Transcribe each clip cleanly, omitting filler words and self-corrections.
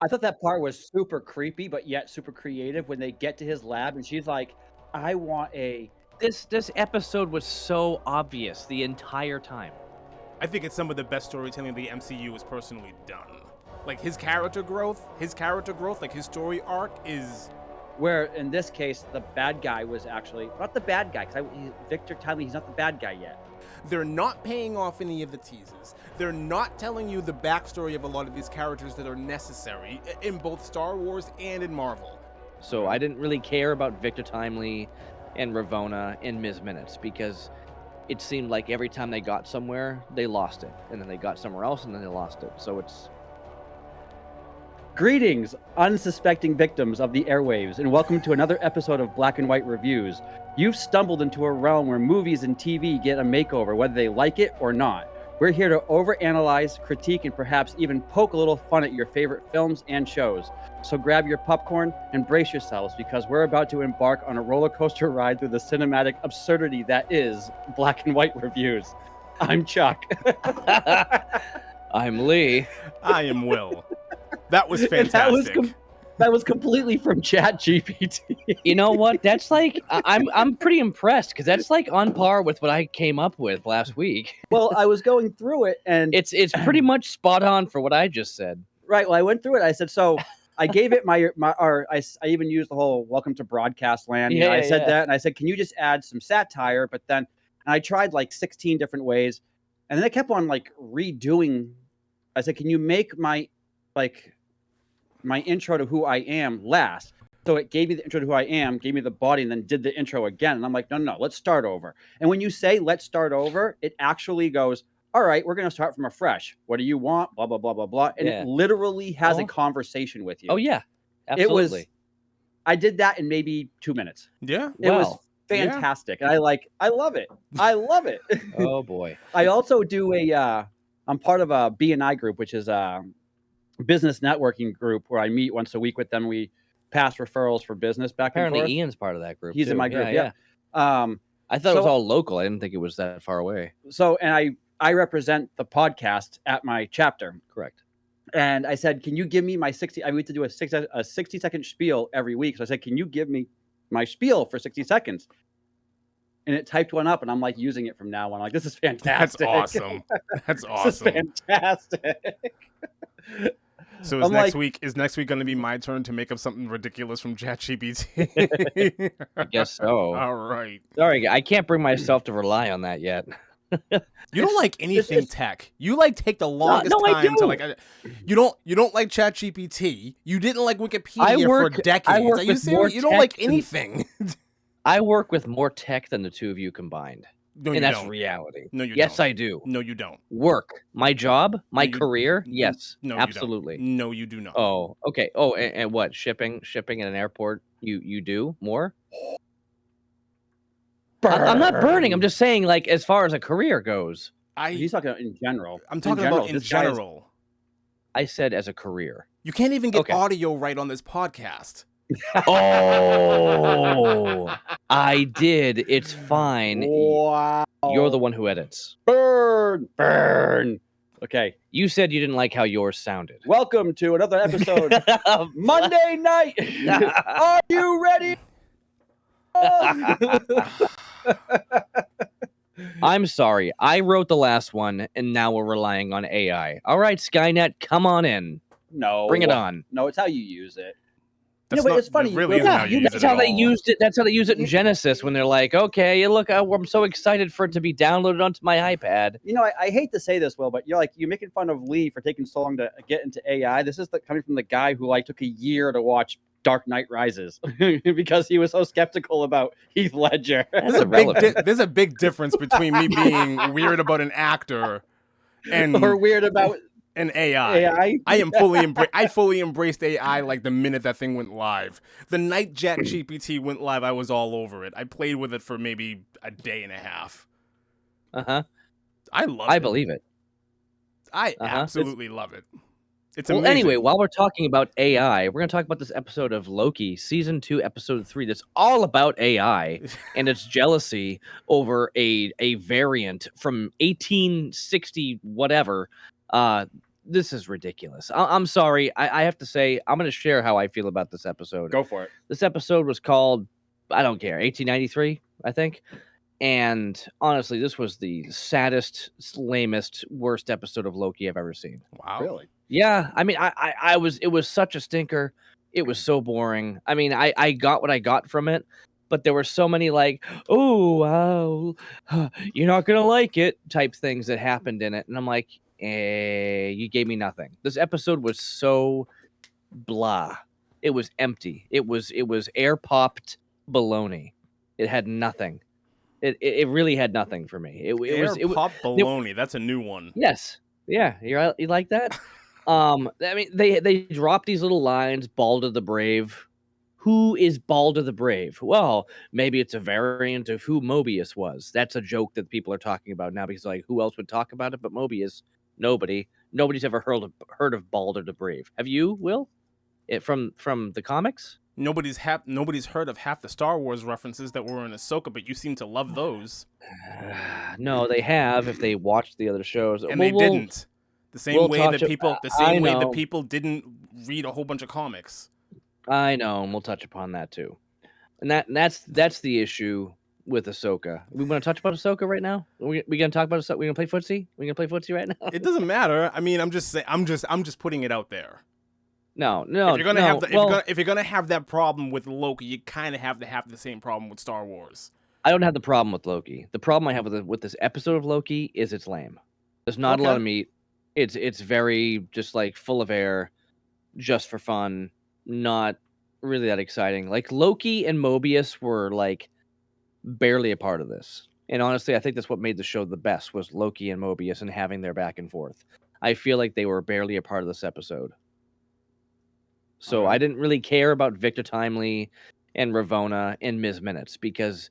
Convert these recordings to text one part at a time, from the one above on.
I thought that part was super creepy, but yet super creative when they get to his lab and she's like, "I want a." This episode was so obvious the entire time. I think it's some of the best storytelling the MCU has personally done. Like his character growth, like his story arc is. Where in this case, the bad guy was actually not the bad guy, because Victor Timely, he's not the bad guy yet. They're not paying off any of the teases. They're not telling you the backstory of a lot of these characters that are necessary in both Star Wars and in Marvel. So I didn't really care about Victor Timely and Ravonna and Ms. Minutes because it seemed like every time they got somewhere, they lost it. And then they got somewhere else and then they lost it. So it's... Greetings, unsuspecting victims of the airwaves, and welcome to another episode of Black and White Reviews. You've stumbled into a realm where movies and TV get a makeover, whether they like it or not. We're here to overanalyze, critique, and perhaps even poke a little fun at your favorite films and shows. So grab your popcorn and brace yourselves, because we're about to embark on a roller coaster ride through the cinematic absurdity that is Black and White Reviews. I'm Chuck. I'm Lee. I am Will. That was fantastic. That was completely from ChatGPT. You know what? That's like I'm pretty impressed because that's like on par with what I came up with last week. Well, I was going through it, and it's pretty much spot on for what I just said. Right. Well, I went through it. I said, so I gave it I even used the whole "Welcome to Broadcast Land." I said that, and I said, can you just add some satire? But then, and I tried like 16 different ways, and then I kept on like redoing. I said, can you make my intro to who I am last? So it gave me the intro to who I am, gave me the body, and then did the intro again. And I'm like, no, let's start over. And when you say let's start over, it actually goes, all right, we're going to start from afresh. What do you want? Blah, blah, blah, blah, blah. And it literally has a conversation with you. Oh, yeah. Absolutely. I did that in maybe 2 minutes. Yeah. It was fantastic. And I love it. I love it. Oh, boy. I also do I'm part of a B&I group, which is a business networking group where I meet once a week with them. We pass referrals for business back and forth. Apparently Ian's part of that group. He's in my group. Yeah. I thought it was all local. I didn't think it was that far away. So, and I represent the podcast at my chapter. Correct. And I said, can you give me my 60? I need to do a 60-second spiel every week. So I said, can you give me my spiel for 60 seconds? And it typed one up, and I'm like using it from now on. Like, this is fantastic. That's awesome. That's awesome. This is fantastic. So is next week going to be my turn to make up something ridiculous from ChatGPT? I guess so. All right. Sorry, I can't bring myself to rely on that yet. You don't like anything tech. You take the longest time to like. You don't like ChatGPT. You didn't like Wikipedia for decades. Are you serious? You don't like anything. I work with more tech than the two of you combined. No, and you that's don't. reality. No, you don't. Yes, I do. No, you don't. Work. My job, my career, yes. No, absolutely. You don't. No, you do not. Oh, okay. Oh, and what? Shipping in an airport, you do more? I'm not burning. I'm just saying, like, as far as a career goes. He's talking about in general. I'm talking about in general. I said as a career. You can't even get audio right on this podcast. Oh, I did. It's fine. Wow. You're the one who edits. Burn. Okay. You said you didn't like how yours sounded. Welcome to another episode of Monday Night. Are you ready? I'm sorry. I wrote the last one, and now we're relying on AI. All right, Skynet, come on in. No. Bring it on. No, it's how you use it. That's but it's funny. That's how they used it. That's how they use it in Genesis when they're like, okay, look, I'm so excited for it to be downloaded onto my iPad. You know, I hate to say this, Will, but you're making fun of Lee for taking so long to get into AI. This is coming from the guy who took a year to watch Dark Knight Rises because he was so skeptical about Heath Ledger. There's a big difference between me being weird about an actor and or weird about an AI. I fully embraced AI like the minute that thing went live. The night ChatGPT went live, I was all over it. I played with it for maybe a day and a half. Uh-huh. I love it. I believe it. I absolutely love it. It's well, amazing. Anyway, while we're talking about AI, we're going to talk about this episode of Loki, Season 2, Episode 3, that's all about AI and its jealousy over a variant from 1860 whatever this is ridiculous. I'm sorry. I have to say, I'm going to share how I feel about this episode. Go for it. This episode was called, I don't care, 1893, I think. And honestly, this was the saddest, lamest, worst episode of Loki I've ever seen. Wow. Really? Yeah. I mean, it was such a stinker. It was so boring. I mean, I got what I got from it, but there were so many like, oh, wow, you're not going to like it type things that happened in it. And I'm like, you gave me nothing. This episode was so blah. It was empty. It was air popped baloney. It had nothing. It really had nothing for me. It was pop baloney. That's a new one. Yes. Yeah. You like that? I mean, they drop these little lines. Balder the Brave. Who is Balder the Brave? Well, maybe it's a variant of who Mobius was. That's a joke that people are talking about now because, like, who else would talk about it but Mobius? Nobody. Nobody's ever heard of Balder the Brave. Have you, Will? From the comics? Nobody's heard of half the Star Wars references that were in Ahsoka, but you seem to love those. No, they have if they watched the other shows. And they didn't. The same way the people didn't read a whole bunch of comics. I know, and we'll touch upon that too. And that's the issue with Ahsoka. We want to touch about Ahsoka right now? We gonna talk about Ahsoka? We gonna play footsie? We gonna play footsie right now? It doesn't matter. I mean, I'm just saying. I'm just putting it out there. No. If you're gonna have that problem with Loki, you kind of have to have the same problem with Star Wars. I don't have the problem with Loki. The problem I have with this episode of Loki is it's lame. There's not a lot of meat. It's very just like full of air, just for fun. Not really that exciting. Like Loki and Mobius were like barely a part of this. And honestly, I think that's what made the show the best was Loki and Mobius and having their back and forth. I feel like they were barely a part of this episode. So I didn't really care about Victor Timely and Ravonna and Ms. Minutes because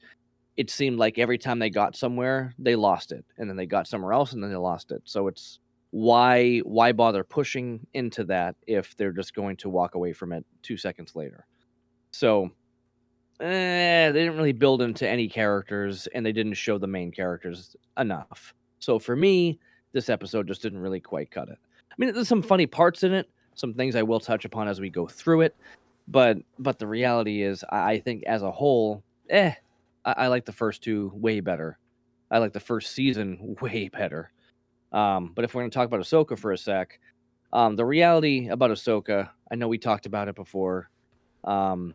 it seemed like every time they got somewhere, they lost it. And then they got somewhere else and then they lost it. So it's why bother pushing into that if they're just going to walk away from it 2 seconds later? So they didn't really build into any characters and they didn't show the main characters enough. So for me, this episode just didn't really quite cut it. I mean, there's some funny parts in it. Some things I will touch upon as we go through it, but the reality is, I think as a whole, I like the first two way better. I like the first season way better. But if we're going to talk about Ahsoka for a sec, the reality about Ahsoka, I know we talked about it before. The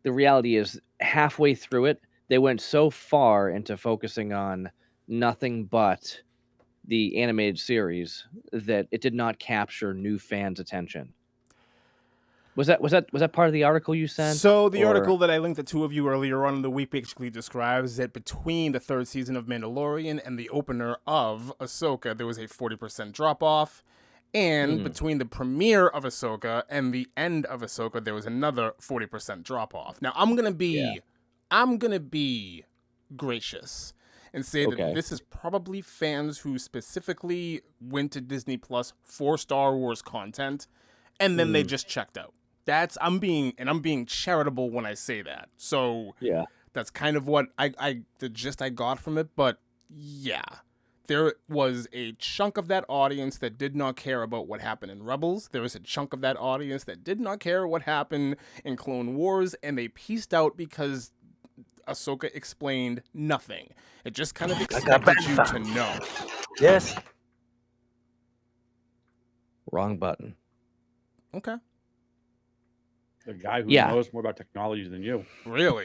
reality is, halfway through it, they went so far into focusing on nothing but the animated series that it did not capture new fans' attention. Was that part of the article you sent? So the article that I linked the two of you earlier on in the week basically describes that between the third season of Mandalorian and the opener of Ahsoka, there was a 40% drop off. And between the premiere of Ahsoka and the end of Ahsoka, there was another 40% drop off. Now I'm gonna be gracious and say that this is probably fans who specifically went to Disney Plus for Star Wars content, and then they just checked out. I'm being charitable when I say that. So yeah, that's kind of what the gist I got from it. But yeah, there was a chunk of that audience that did not care about what happened in Rebels. There was a chunk of that audience that did not care what happened in Clone Wars, and they pieced out because Ahsoka explained nothing. It just kind of expected you to know. Yes. Wrong button. Okay. The guy who knows more about technology than you. Really?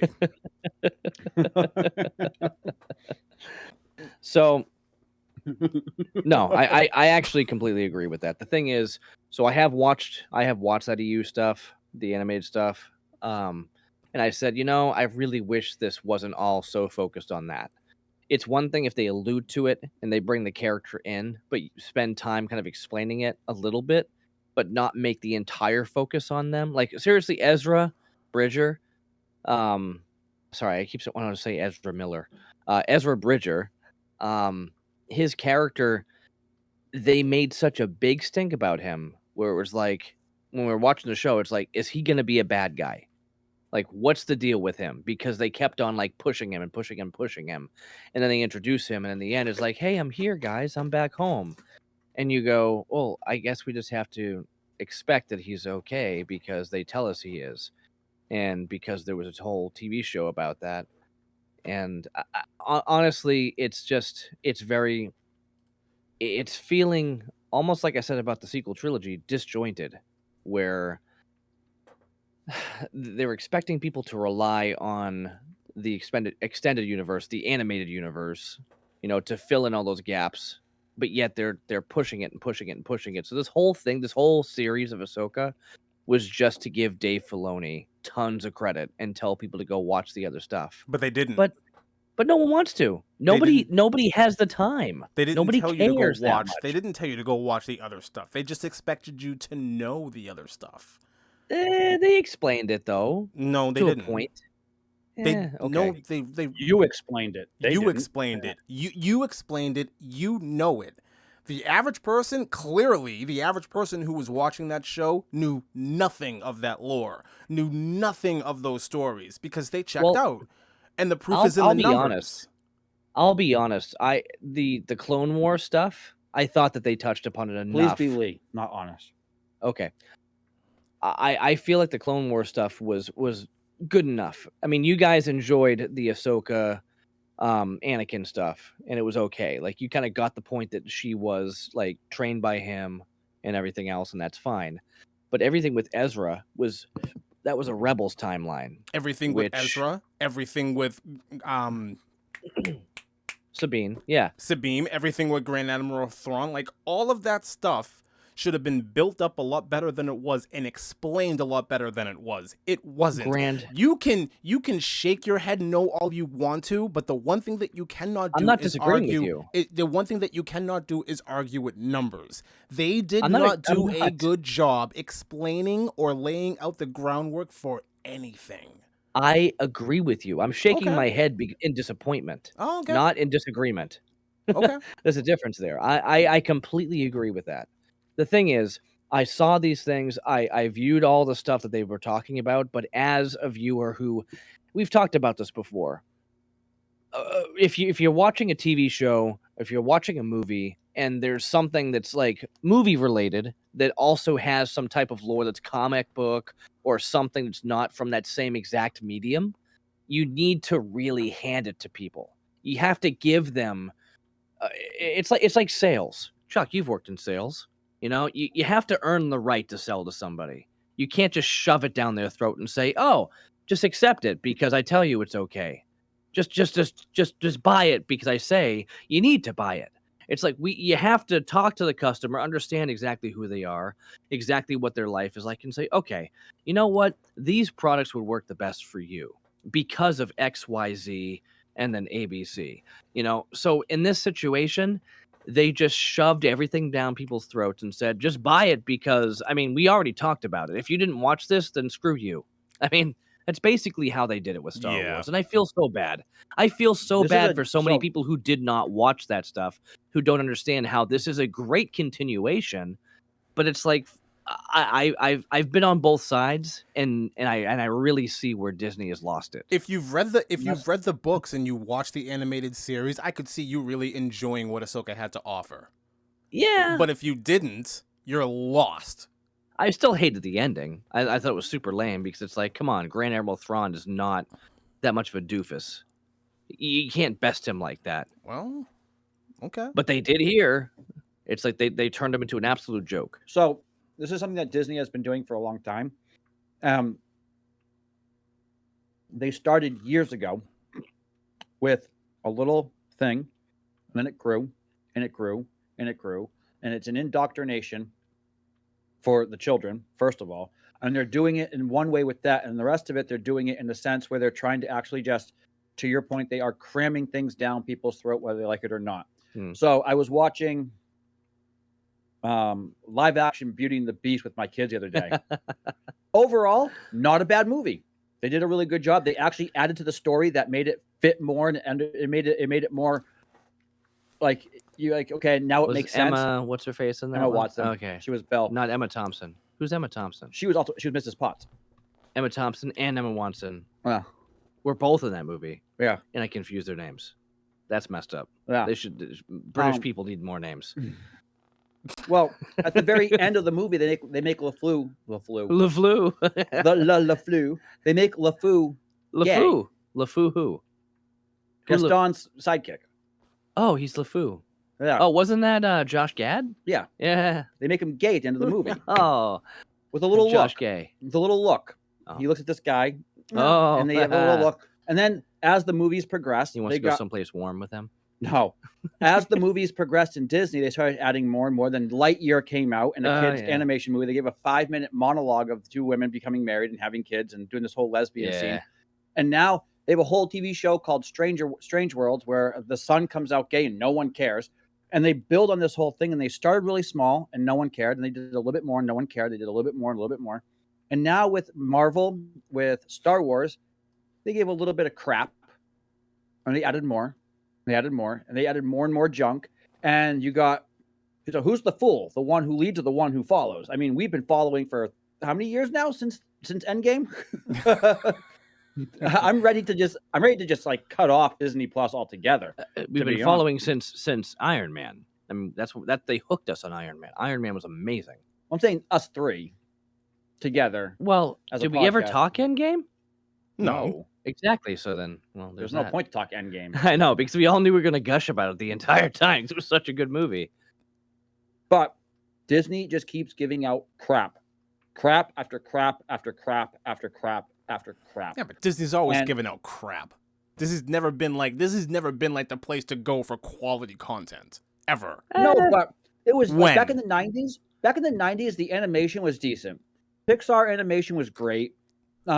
So, no, I actually completely agree with that. The thing is, so I have watched that EU stuff, the animated stuff, and I said, I really wish this wasn't all so focused on that. It's one thing if they allude to it and they bring the character in, but you spend time kind of explaining it a little bit, but not make the entire focus on them. Like, seriously, Ezra Bridger, sorry, I keep wanting to say Ezra Miller. Ezra Bridger, his character, they made such a big stink about him, where it was like, when we were watching the show, it's like, is he going to be a bad guy? Like, what's the deal with him? Because they kept on, like, pushing him. And then they introduce him, and in the end, it's like, hey, I'm here, guys. I'm back home. and you go, well, I guess we just have to expect that he's okay because they tell us he is, and because there was a whole TV show about that. And honestly, it's feeling almost like I said about the sequel trilogy, disjointed, where they were expecting people to rely on the extended universe, the animated universe, to fill in all those gaps, but yet they're pushing it and pushing it and pushing it. So this whole series of Ahsoka was just to give Dave Filoni tons of credit and tell people to go watch the other stuff. But they didn't. But no one wants to. Nobody has the time. They didn't Nobody tell you to go cares that watch. much. They didn't tell you to go watch the other stuff. They just expected you to know the other stuff. They explained it though. No, they to didn't. A point. Okay. You explained it. You explained it. You explained it. You know it. The average person, clearly, the average person who was watching that show knew nothing of that lore, knew nothing of those stories because they checked out. And the proof is in the numbers. I'll be honest. The Clone War stuff, I thought that they touched upon it enough. Please be Lee, not honest. Okay. I feel like the Clone War stuff was good enough. I mean, you guys enjoyed the Ahsoka Anakin stuff, and it was okay. Like, you kind of got the point that she was like trained by him and everything else, and that's fine. But everything with Ezra was a Rebels timeline. Everything with Ezra, everything with Sabine, yeah. Sabine, everything with Grand Admiral Thrawn, like all of that stuff should have been built up a lot better than it was and explained a lot better than it was. It wasn't. You can shake your head no all you want to, but the one thing that you cannot do is argue. The one thing that you cannot do is argue with numbers. They did not do a good job explaining or laying out the groundwork for anything. I agree with you. I'm shaking my head in disappointment, not in disagreement. Okay. There's a difference there. I completely agree with that. The thing is, I saw these things. I viewed all the stuff that they were talking about, but as a viewer who, we've talked about this before, if you're watching a TV show, if you're watching a movie, and there's something that's like movie related that also has some type of lore that's comic book or something that's not from that same exact medium, you need to really hand it to people. You have to give them. It's like sales. Chuck, you've worked in sales. You have to earn the right to sell to somebody. You can't just shove it down their throat and say, "Oh, just accept it because I tell you it's okay. Just buy it because I say you need to buy it." It's like you have to talk to the customer, understand exactly who they are, exactly what their life is like, and say, "Okay, you know what? These products would work the best for you because of X, Y, Z, and then ABC." So in this situation, they just shoved everything down people's throats and said, just buy it because, we already talked about it. If you didn't watch this, then screw you. That's basically how they did it with Star Wars. And I feel so bad. I feel so bad for so many people who did not watch that stuff, who don't understand how this is a great continuation. But it's like, I've been on both sides, and I really see where Disney has lost it. If you've read the books and you watch the animated series, I could see you really enjoying what Ahsoka had to offer. Yeah, but if you didn't, you're lost. I still hated the ending. I thought it was super lame because it's like, come on, Grand Admiral Thrawn is not that much of a doofus. You can't best him like that. Well, okay, but they did here. It's like they turned him into an absolute joke. So. This is something that Disney has been doing for a long time. They started years ago with a little thing, and then it grew, and it grew, and it grew, and it's an indoctrination for the children, first of all. And they're doing it in one way with that, and the rest of it, they're doing it in the sense where they're trying to actually just, to your point, they are cramming things down people's throat, whether they like it or not. So I was watching live action Beauty and the Beast with my kids the other day. Overall, not a bad movie. They did a really good job. They actually added to the story that made it fit more, and it made it more like okay, now it makes sense. Emma, what's her face in there? Emma Watson. Okay, she was Belle, not Emma Thompson. Who's Emma Thompson? She was Mrs. Potts. Emma Thompson and Emma Watson. Yeah, were both in that movie. Yeah, and I confused their names. That's messed up. Yeah, British people need more names. Well, at the very end of the movie, they make LeFleur. They make LeFleur gay. LeFou who? Gaston's sidekick. Oh, he's LeFou. Yeah. Oh, wasn't that Josh Gad? Yeah. Yeah. They make him gay at the end of the movie. Oh. With a little Josh look. Gay. With a little look. Oh. He looks at this guy. Oh. And they have a little look. And then as the movies progressed, He wants to go someplace warm with him. No. As the movies progressed in Disney, they started adding more and more. Then Lightyear came out, and a kids' animation movie. They gave a 5-minute monologue of the two women becoming married and having kids and doing this whole lesbian scene. And now they have a whole TV show called Strange Worlds, where the son comes out gay and no one cares. And they build on this whole thing, and they started really small and no one cared. And they did a little bit more and no one cared. They did a little bit more and a little bit more. And now with Marvel, with Star Wars, they gave a little bit of crap, and they added more. They added more, and they added more and more junk. And you got, so who's the fool? The one who leads or the one who follows? I mean, we've been following for how many years now since Endgame? I'm ready to just like cut off Disney Plus altogether. We've been following since Iron Man. I mean, that they hooked us on Iron Man. Iron Man was amazing. I'm saying us three together. Well, did we ever talk Endgame? No. Exactly. So then, well, there's no point to talk Endgame. I know, because we all knew we were going to gush about it the entire time because it was such a good movie. But Disney just keeps giving out crap after crap after crap after crap after crap. Yeah, but Disney's always giving out crap. This has never been like the place to go for quality content ever. No, but it was back in the 90s. Back in the 90s, the animation was decent. Pixar animation was great.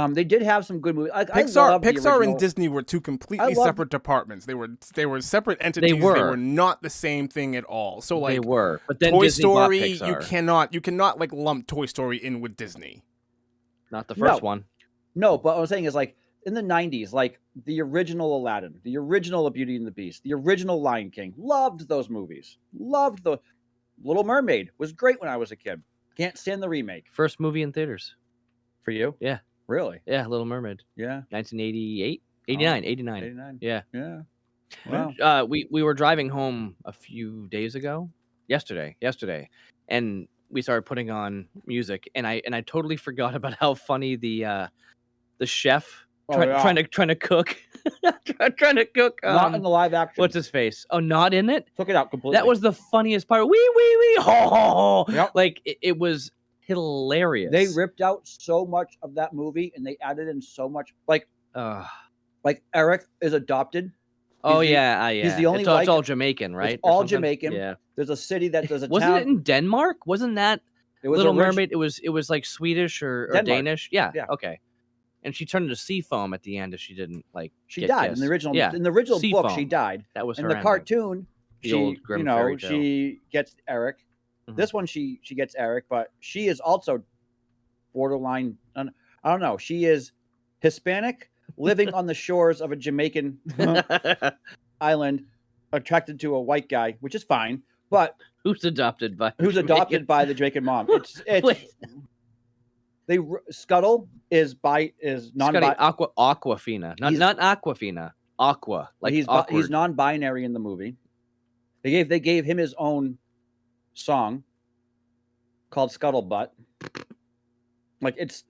They did have some good movies. Pixar and Disney were two completely separate departments. They were separate entities. They were not the same thing at all. So like they were, but then Toy Disney Story, bought Pixar. you cannot like lump Toy Story in with Disney. Not the first one. No, but what I'm saying is like in the 90s, like the original Aladdin, the original Beauty and the Beast, the original Lion King. Loved those movies. Loved the Little Mermaid. Was great when I was a kid. Can't stand the remake. First movie in theaters. For you? Yeah. Really? Yeah, Little Mermaid. Yeah. 1988? 89. Yeah. Yeah. Wow. We were driving home a few days ago. Yesterday. And we started putting on music, and I totally forgot about how funny the chef trying to cook trying to cook not in the live action. What's his face? Oh, not in it? Took it out completely. That was the funniest part. Wee ho ho. Yep. Like it was hilarious. They ripped out so much of that movie, and they added in so much like Eric is adopted. Yeah. He's the only it's all Jamaican, right? It's all Jamaican. Yeah. There's a city that does a Wasn't town. it in Denmark? Wasn't that Little Mermaid? It was like Swedish or Danish. Yeah. Okay. And she turned into sea foam at the end if she didn't like. She died in the original. Yeah. In the original book, foam. She died. That was in her the ending. Cartoon. Old she gets Eric. Mm-hmm. This one, she gets Eric, but she is also borderline. I don't know. She is Hispanic, living on the shores of a Jamaican island, attracted to a white guy, which is fine. But who's adopted by the Jamaican mom? It's Scuttle is Aquafina, not Aquafina, Aqua. Like he's non-binary in the movie. They gave him his own song called Scuttlebutt. Like it's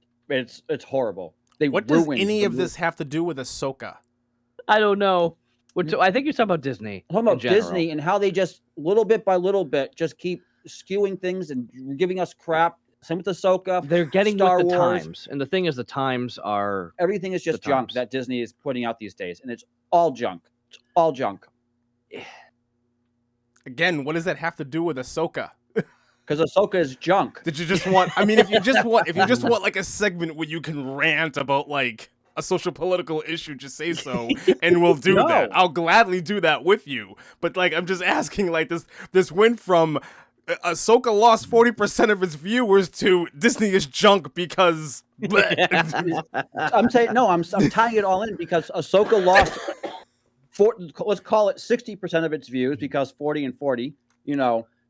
horrible. What does any of this have to do with Ahsoka? I don't know. I think you're talking about Disney. I'm talking about Disney and how they just little bit by little bit just keep skewing things and giving us crap. Same with Ahsoka. They're getting Star with the Wars. times, and the thing is, the times are everything is just junk that Disney is putting out these days, and it's all junk. It's all junk. Again, what does that have to do with Ahsoka? Because Ahsoka is junk. Did you just want? I mean, if you just want like a segment where you can rant about like a social political issue, just say so, and we'll do that. I'll gladly do that with you. But like, I'm just asking, like this went from Ahsoka lost 40% of its viewers to Disney is junk because. I'm saying no. I'm tying it all in because Ahsoka lost. Let's call it 60% of its views because 40 and 40.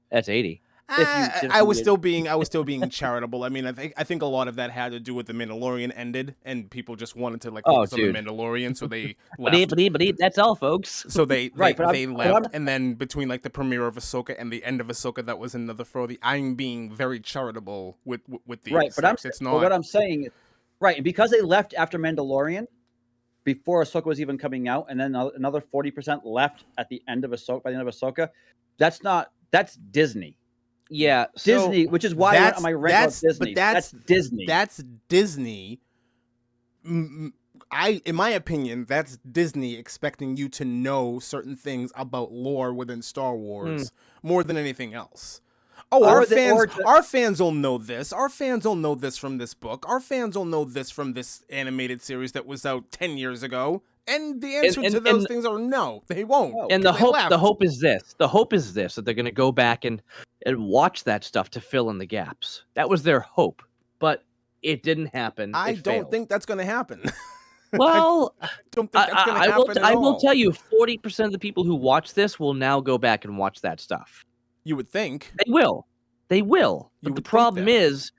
That's 80. I was still being charitable. I mean, I think a lot of that had to do with the Mandalorian ended, and people just wanted to focus on the Mandalorian, so they left. But that's all, folks. So they left, and then between the premiere of Ahsoka and the end of Ahsoka, that was another throw. I'm being very charitable with these. Right, but it's not. But what I'm saying is, right, and because they left after Mandalorian, before Ahsoka was even coming out, and then another 40% left at the end of Ahsoka. By the end of Ahsoka, that's Disney. Yeah, Disney, which is why I my rant about Disney. But that's Disney. That's Disney. In my opinion, that's Disney expecting you to know certain things about lore within Star Wars more than anything else. Oh, our fans will know this. Our fans will know this from this book. Our fans will know this from this animated series that was out 10 years ago. And the answer to those things are no, they won't. And the hope is this. The hope is this, that they're going to go back and watch that stuff to fill in the gaps. That was their hope, but it didn't happen. I don't think that's going to happen. Well, I don't think that's going to happen I will tell you, 40% of the people who watch this will now go back and watch that stuff. You would think. They will. But the problem is,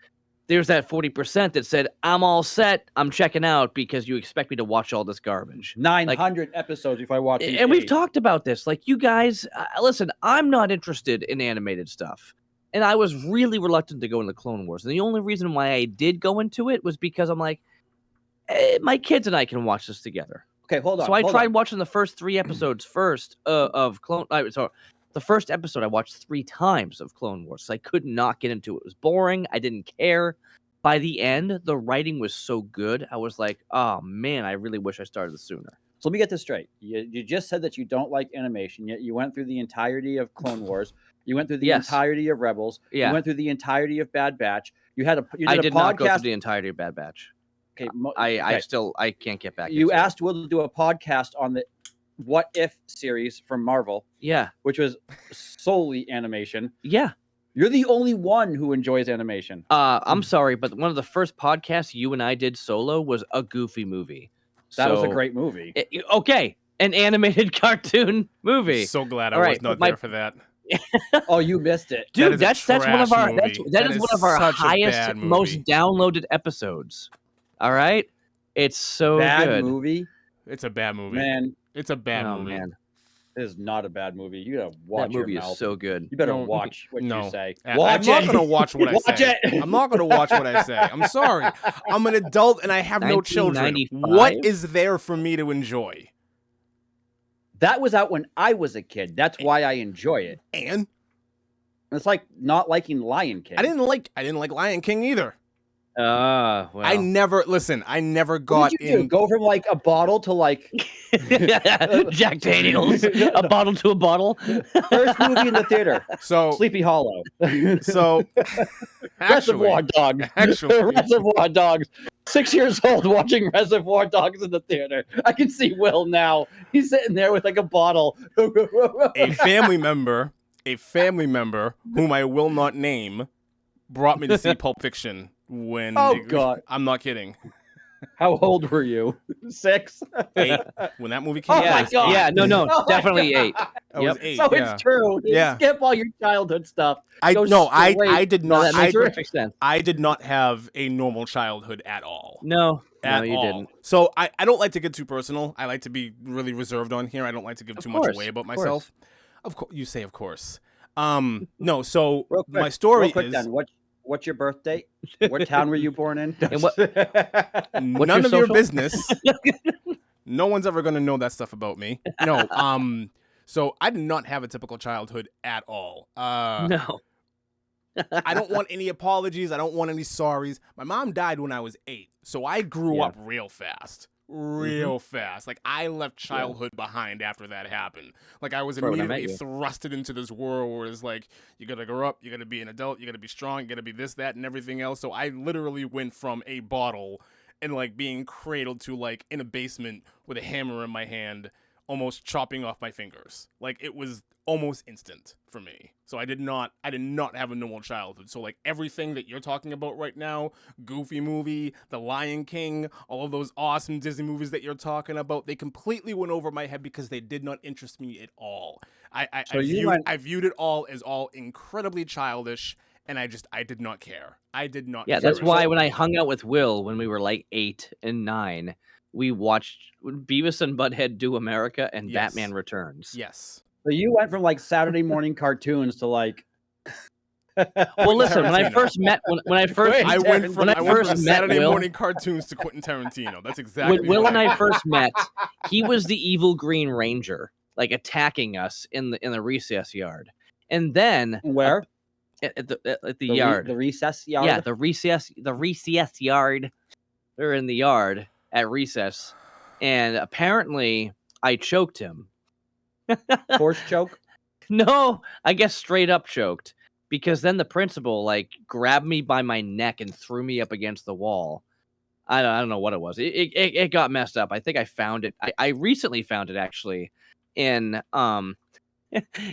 there's that 40% that said, I'm all set, I'm checking out because you expect me to watch all this garbage. 900 episodes if I watch these and we've talked about this. You guys, listen, I'm not interested in animated stuff. And I was really reluctant to go into Clone Wars. And the only reason why I did go into it was because I'm like, my kids and I can watch this together. Okay, hold on. So I tried watching the first 3 episodes of Clone. The first episode I watched 3 times of Clone Wars. So I could not get into it. It was boring. I didn't care. By the end, the writing was so good. I was like, oh man, I really wish I started this sooner. So let me get this straight. You just said that you don't like animation, yet you went through the entirety of Clone Wars. You went through the entirety of Rebels. Yeah. You went through the entirety of Bad Batch. I did not go through the entirety of Bad Batch. Okay, I can't get back. You asked Will to do a podcast on the What If series from Marvel. Yeah. Which was solely animation. Yeah. You're the only one who enjoys animation. I'm sorry, but one of the first podcasts you and I did solo was a Goofy movie. That was a great movie. Okay, an animated cartoon movie. So glad I was not there for that. Oh, you missed it, dude. That's one of our that is one of our highest, most downloaded episodes. All right, it's so bad good. Movie. It's a bad movie, man. It's a bad movie. Man. It is not a bad movie. You gotta watch that movie. Your mouth. Is so good. You better watch what you say. I'm not gonna watch what I say. I'm not gonna watch what I say. I'm sorry. I'm an adult and I have no children. What is there for me to enjoy? That was out when I was a kid. That's why I enjoy it. And it's like not liking Lion King. I didn't like Lion King either. Well. I never got in. Go from a bottle to Jack Daniels, a bottle to a bottle. First movie in the theater. So Sleepy Hollow. So Reservoir Dogs. Reservoir Dogs. 6 years old watching Reservoir Dogs in the theater. I can see Will now. He's sitting there with a bottle. A family member whom I will not name brought me to see Pulp Fiction. God. I'm not kidding. How old were you? 6? 8. When that movie came out. My God. Yeah, no, definitely 8. I was 8. So it's true. You skip all your childhood stuff. I did not. That makes terrific sense. I did not have a normal childhood at all. No, you didn't. So I don't like to get too personal. I like to be really reserved on here. I don't like to give too much away about myself. Of course, you say of course. No. So my story is. Then, what's your birth date? What town were you born in? And None of your business. No one's ever going to know that stuff about me. No. So I did not have a typical childhood at all. No. I don't want any apologies. I don't want any sorries. My mom died when I was 8, so I grew up real fast. Fast. I left childhood behind after that happened. I was immediately thrusted into this world where it's you gotta grow up, you gotta be an adult, you gotta be strong, you gotta be this, that, and everything else. So I literally went from a bottle and being cradled to in a basement with a hammer in my hand, almost chopping off my fingers. It was almost instant for me. So I did not have a normal childhood. So everything that you're talking about right now, Goofy movie, The Lion King, all of those awesome Disney movies that you're talking about, they completely went over my head because they did not interest me at all. I viewed it all as all incredibly childish, and I did not care. I did not. Yeah, care. that's why when I hung out with Will when we were like 8 and 9, we watched Beavis and Butthead Do America and Yes. Batman Returns. Yes. So you went from like Saturday morning cartoons to like. Well, listen, when I Tarantino. first met when I first I went from met Saturday Will, morning cartoons to Quentin Tarantino. That's exactly when Will what and I first met, he was the evil Green Ranger, like attacking us in the recess yard, and then Where? at the yard, the recess yard. yeah, the recess yard. They're in the yard at recess, and apparently I choked him. Force choke. No, I guess straight up choked, because then the principal like grabbed me by my neck and threw me up against the wall. I don't know what it was. It got messed up. I think I found it. I recently found it actually in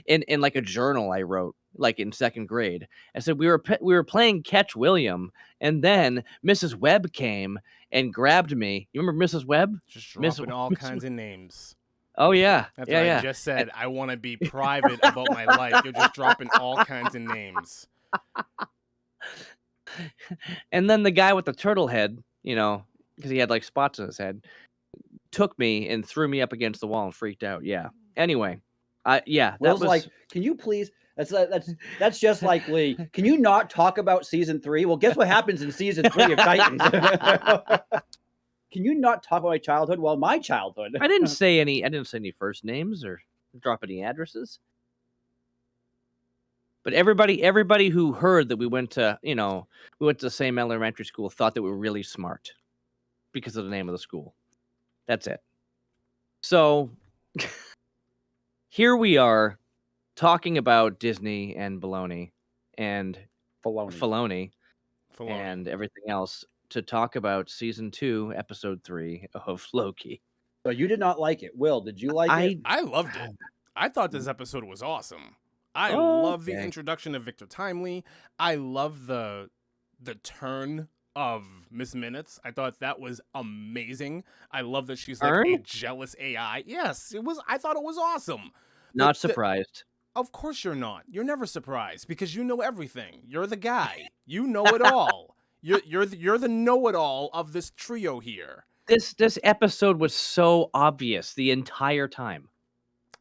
in like a journal I wrote like in 2nd grade. I said we were playing Catch William, and then Mrs. Webb came and grabbed me. You remember Mrs. Webb? just dropping all kinds of names. Oh yeah, That's yeah, what yeah. I just said. I want to be private about my life. You're just dropping all kinds of names. And then the guy with the turtle head, because he had like spots on his head, took me and threw me up against the wall and freaked out. Yeah. Anyway, that Will's was like, can you please? That's just like Lee. Can you not talk about season 3? Well, guess what happens in season 3 of Titans? Can you not talk about my childhood? Well, my childhood. I didn't say any first names or drop any addresses. But everybody who heard that we went to the same elementary school thought that we were really smart because of the name of the school. That's it. So here we are talking about Disney and baloney and Filoni and everything else to talk about season 2, episode 3 of Loki. So you did not like it. Will, did you like it? I loved it. I thought this episode was awesome. I love the introduction of Victor Timely. I love the turn of Miss Minutes. I thought that was amazing. I love that she's like a jealous AI. Yes, it was. I thought it was awesome. Not surprised. Of course you're not. You're never surprised because you know everything. You're the guy. You know it all. You're the know-it-all of this trio here. This episode was so obvious the entire time.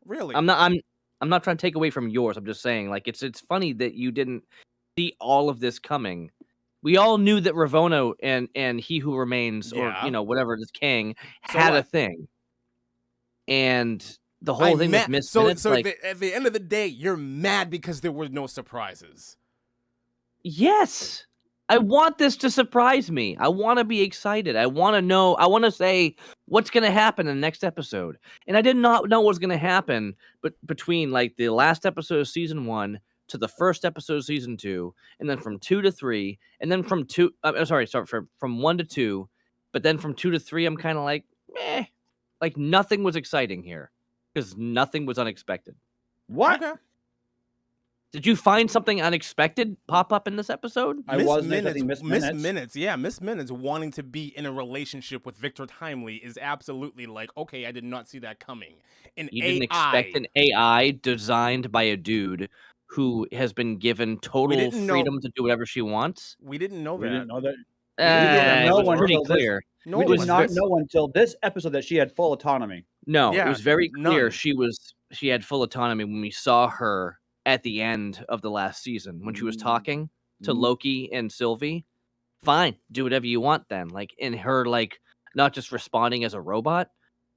Really? I'm not trying to take away from yours. I'm just saying, like, it's funny that you didn't see all of this coming. We all knew that Ravonna and He Who Remains, or whatever this Kang, had a thing, and the whole thing with Miss Minutes. So at the end of the day, you're mad because there were no surprises. Yes. I want this to surprise me. I want to be excited. I want to know. I want to say what's going to happen in the next episode. And I did not know what was going to happen, but between like the last episode of season 1 to the first episode of season 2, and then from 2 to 3, and then from 1 to 2, but then from 2 to 3, I'm kind of like, meh. Like nothing was exciting here because nothing was unexpected. What? Okay. Did you find something unexpected pop up in this episode? Miss Minutes. Yeah, Miss Minutes wanting to be in a relationship with Victor Timely is absolutely like, okay, I did not see that coming. You didn't expect an AI designed by a dude who has been given total freedom to do whatever she wants? We didn't know that. We didn't know that. It was pretty clear. We did not know until this episode that she had full autonomy. No, it was very clear she had full autonomy when we saw her at the end of the last season when she was talking to Loki and Sylvie. Fine, do whatever you want then. Like in her, like not just responding as a robot.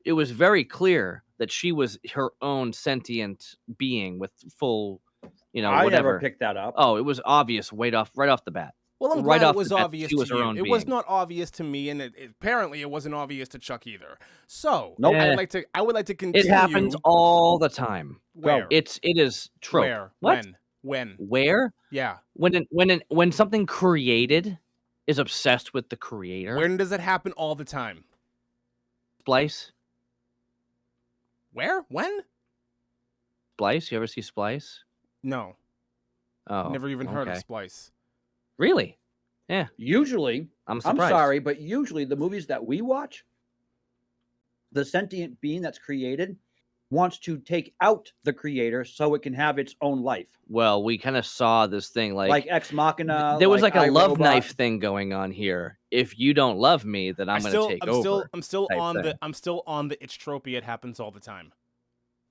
It was very clear that she was her own sentient being with full, I whatever. never picked that up. Oh, it was obvious right off the bat. Well, I'm glad it was obvious to you. It was not obvious to me, and apparently it wasn't obvious to Chuck either. So, I would like to continue. It happens all the time. Where? It is trope. Where? What? When? Where? Yeah. When something created is obsessed with the creator. When does it happen all the time? Splice. Where? When? Splice? You ever see Splice? No. Oh. Never even heard of Splice. Really? Yeah. Usually, I'm surprised. I'm sorry, but usually the movies that we watch, the sentient being that's created wants to take out the creator so it can have its own life. Well, we kind of saw this thing Like Ex Machina. there was like a love iRobot. knife thing going on here. If you don't love me, then I'm going to take over. I'm still type on thing. the I'm still on the it's tropey. It happens all the time.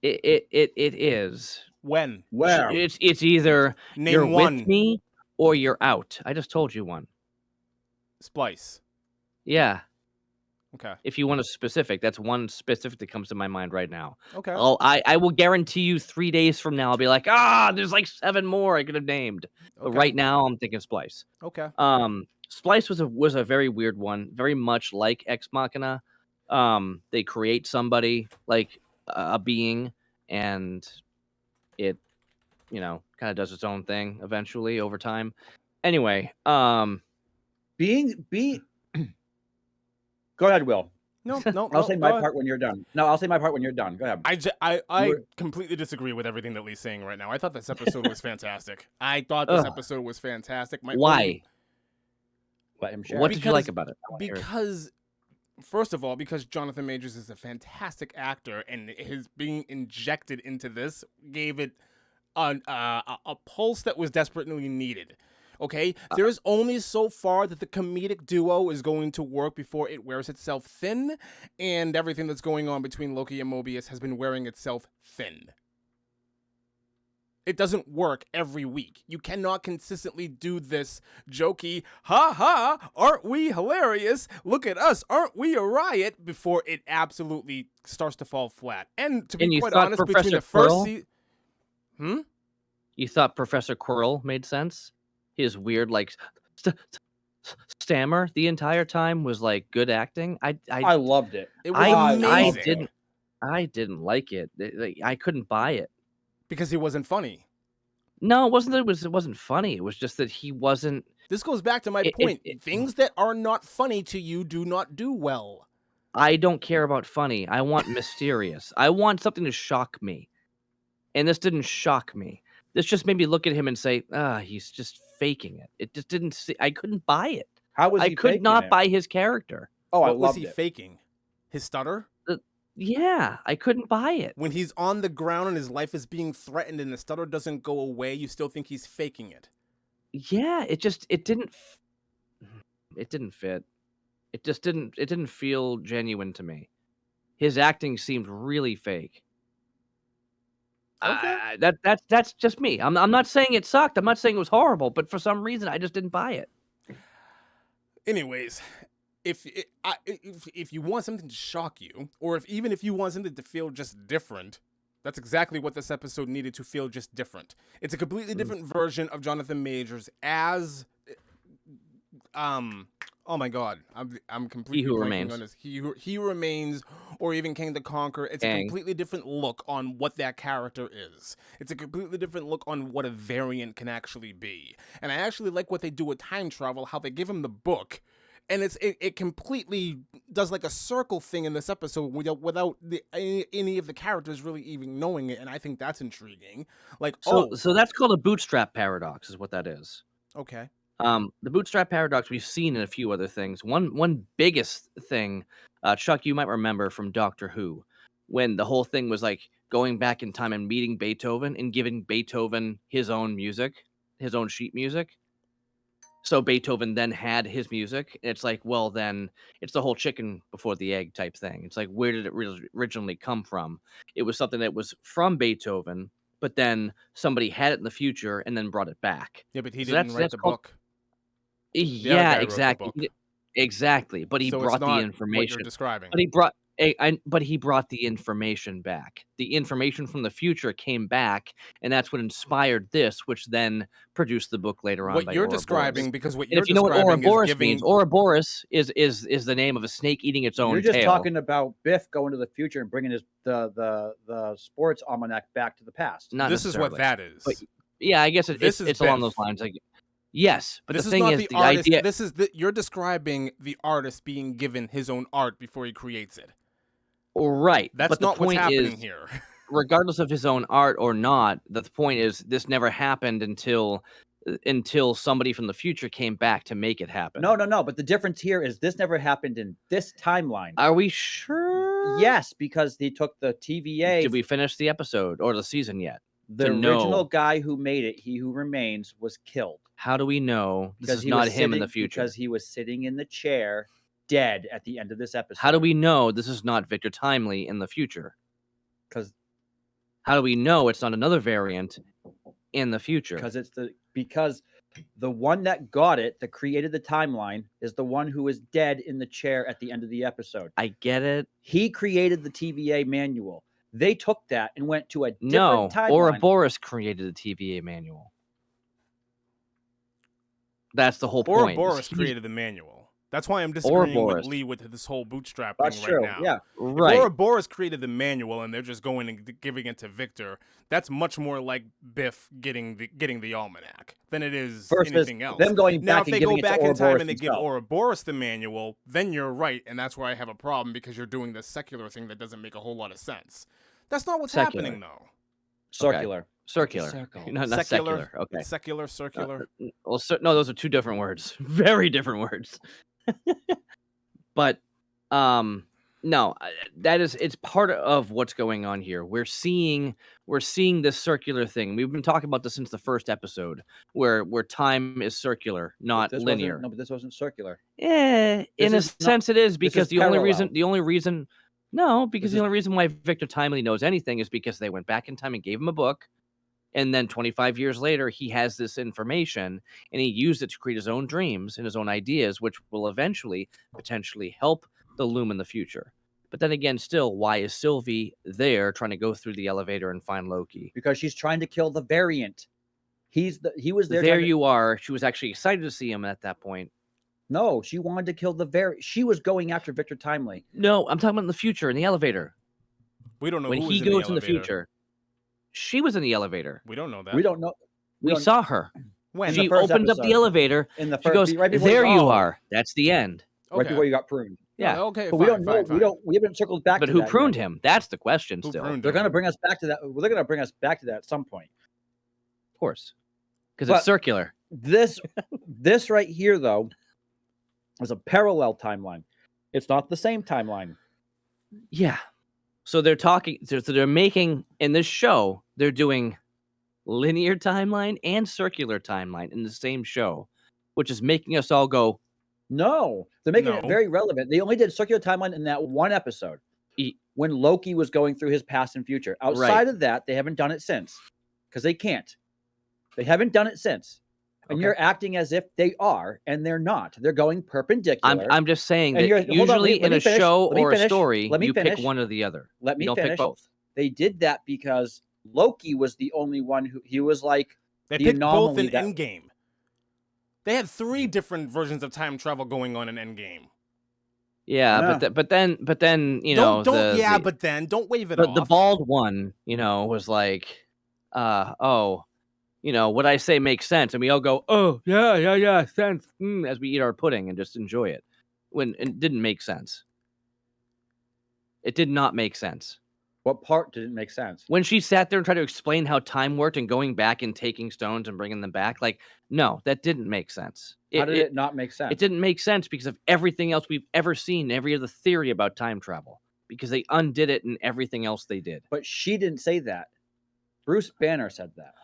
It is. When? Where? It's either Name you're one. with me or you're out. I just told you one. Splice. Yeah. Okay. If you want a specific, that's one specific that comes to my mind right now. Okay. I will guarantee you 3 days from now I'll be like, there's like 7 more I could have named. But right now I'm thinking Splice. Okay. Splice was a very weird one, very much like Ex Machina. They create somebody like a being, and it, kind of does its own thing eventually over time. Anyway, Being Go ahead, Will. No. I'll say my part when you're done. No, I'll say my part when you're done. Go ahead. I completely disagree with everything that Lee's saying right now. I thought this episode was fantastic. I thought this episode was fantastic. Why? Let him share. What did you like about it? Because, first of all, because Jonathan Majors is a fantastic actor, and his being injected into this gave it a pulse that was desperately needed. Okay, there is only so far that the comedic duo is going to work before it wears itself thin, and everything that's going on between Loki and Mobius has been wearing itself thin. It doesn't work every week. You cannot consistently do this jokey, ha ha, aren't we hilarious? Look at us, aren't we a riot? Before it absolutely starts to fall flat. And to be quite honest, between the first season... You thought Professor Quirrell made sense? His weird, like, stammer the entire time was, like, good acting. I loved it. It was amazing. I didn't like it. I couldn't buy it. Because he wasn't funny. No, it wasn't that it wasn't funny. It was just that he wasn't... This goes back to my point. Things that are not funny to you do not do well. I don't care about funny. I want mysterious. I want something to shock me. And this didn't shock me. This just made me look at him and say, he's just faking it. It just didn't see... I couldn't buy it. How was he I could not buy his character. Oh, I loved it. What was he it. faking? His stutter? Yeah, I couldn't buy it. When he's on the ground and his life is being threatened and the stutter doesn't go away, you still think he's faking it. Yeah, it didn't fit. It didn't feel genuine to me. His acting seemed really fake. Okay. That's just me. I'm not saying it sucked. I'm not saying it was horrible, but for some reason I just didn't buy it. Anyways, if you want something to shock you, or even if you want something to feel just different, that's exactly what this episode needed to feel just different. It's a completely different version of Jonathan Majors as oh my god, I'm completely He Who blanking Remains. on this. He Who Remains, or even King the Conqueror. It's a completely different look on what that character is. It's a completely different look on what a variant can actually be. And I actually like what they do with time travel, how they give him the book, and it completely does like a circle thing in this episode without any of the characters really even knowing it, and I think that's intriguing. Like, so that's called a bootstrap paradox, is what that is. Okay. The bootstrap paradox we've seen in a few other things. One biggest thing, Chuck, you might remember from Doctor Who, when the whole thing was like going back in time and meeting Beethoven and giving Beethoven his own music, his own sheet music. So Beethoven then had his music. It's like, well, then it's the whole chicken before the egg type thing. It's like, where did it originally come from? It was something that was from Beethoven, but then somebody had it in the future and then brought it back. Yeah, but he didn't write the book. Yeah, exactly. Exactly. But he brought the information. What you're describing. But he brought the information back. The information from the future came back, and that's what inspired this, which then produced the book later on. What you're describing, because what you're describing, if you know what Ouroboros is giving... means, Ouroboros is the name of a snake eating its own tail. You're just talking about Biff going to the future and bringing the sports almanac back to the past. Not this is what that is. But, yeah, I guess it's along those lines. Like, yes, but the thing is, the idea. You're describing the artist being given his own art before he creates it. Right. That's not what's happening here. Regardless of his own art or not, the point is this never happened until somebody from the future came back to make it happen. No. But the difference here is this never happened in this timeline. Are we sure? Yes, because they took the TVA. Did we finish the episode or the season yet? The original guy who made it, He Who Remains, was killed. How do we know this is not him in the future? Because he was sitting in the chair, dead at the end of this episode. How do we know this is not Victor Timely in the future? Because how do we know it's not another variant in the future? Because the one that got it, that created the timeline, is the one who is dead in the chair at the end of the episode. I get it. He created the TVA manual. They took that and went to a different timeline. Ouroboros created the TVA manual. That's the whole point. Ouroboros created the manual. That's why I'm disagreeing with Lee with this whole bootstrap thing right now. Yeah, right. If Ouroboros created the manual and they're just going and giving it to Victor, that's much more like Biff getting the almanac than it is anything else. Them going back now, if they go back in time and they himself. give Ouroboros the manual, then you're right, and that's where I have a problem because you're doing this secular thing that doesn't make a whole lot of sense. That's not what's happening, though. Circular. Okay. Circular. Not secular. Okay. Secular, circular. No, those are two different words. Very different words. But no, it's part of what's going on here. We're seeing this circular thing. We've been talking about this since the first episode, where time is circular, not linear. No, but this wasn't circular. Yeah, in a sense it is, because the only reason why Victor Timely knows anything is because they went back in time and gave him a book. And then 25 years later, he has this information and he used it to create his own dreams and his own ideas, which will eventually potentially help the Loom in the future. But then again, still, why is Sylvie there trying to go through the elevator and find Loki? Because she's trying to kill the variant. He was there. There you are. She was actually excited to see him at that point. No, she wanted to kill the variant. She was going after Victor Timely. No, I'm talking about in the future, in the elevator. We don't know when who he goes in the future. She was in the elevator. We don't know that. We don't know. We saw her. When? She opened up the elevator. In the first, she goes, right there you are. That's the end. Okay. Right before you got pruned. Yeah. Okay. But we don't know. We haven't circled back to that. But who pruned him? That's the question still. They're going to bring us back to that. They're going to bring us back to that at some point. Of course. Because it's circular. This right here, though, is a parallel timeline. It's not the same timeline. Yeah. So they're talking, so they're making, in this show, they're doing linear timeline and circular timeline in the same show, which is making us all go, no. They're making it very relevant. They only did circular timeline in that one episode when Loki was going through his past and future. Outside of that, they haven't done it since because they can't. They haven't done it since. And you're acting as if they are, and they're not. They're going perpendicular. I'm just saying that usually in a show or a story, you pick one or the other. Let me finish. Don't pick both. They did that because Loki was the only one who he was like they picked both in Endgame. They had 3 different versions of time travel going on in Endgame. Yeah, but then but then don't wave it off. The bald one, was like, what I say makes sense. And we all go, oh, yeah, sense, as we eat our pudding and just enjoy it. When it didn't make sense. It did not make sense. What part didn't make sense? When she sat there and tried to explain how time worked and going back and taking stones and bringing them back, no, that didn't make sense. How did it not make sense? It didn't make sense because of everything else we've ever seen, every other theory about time travel, because they undid it in everything else they did. But she didn't say that. Bruce Banner said that.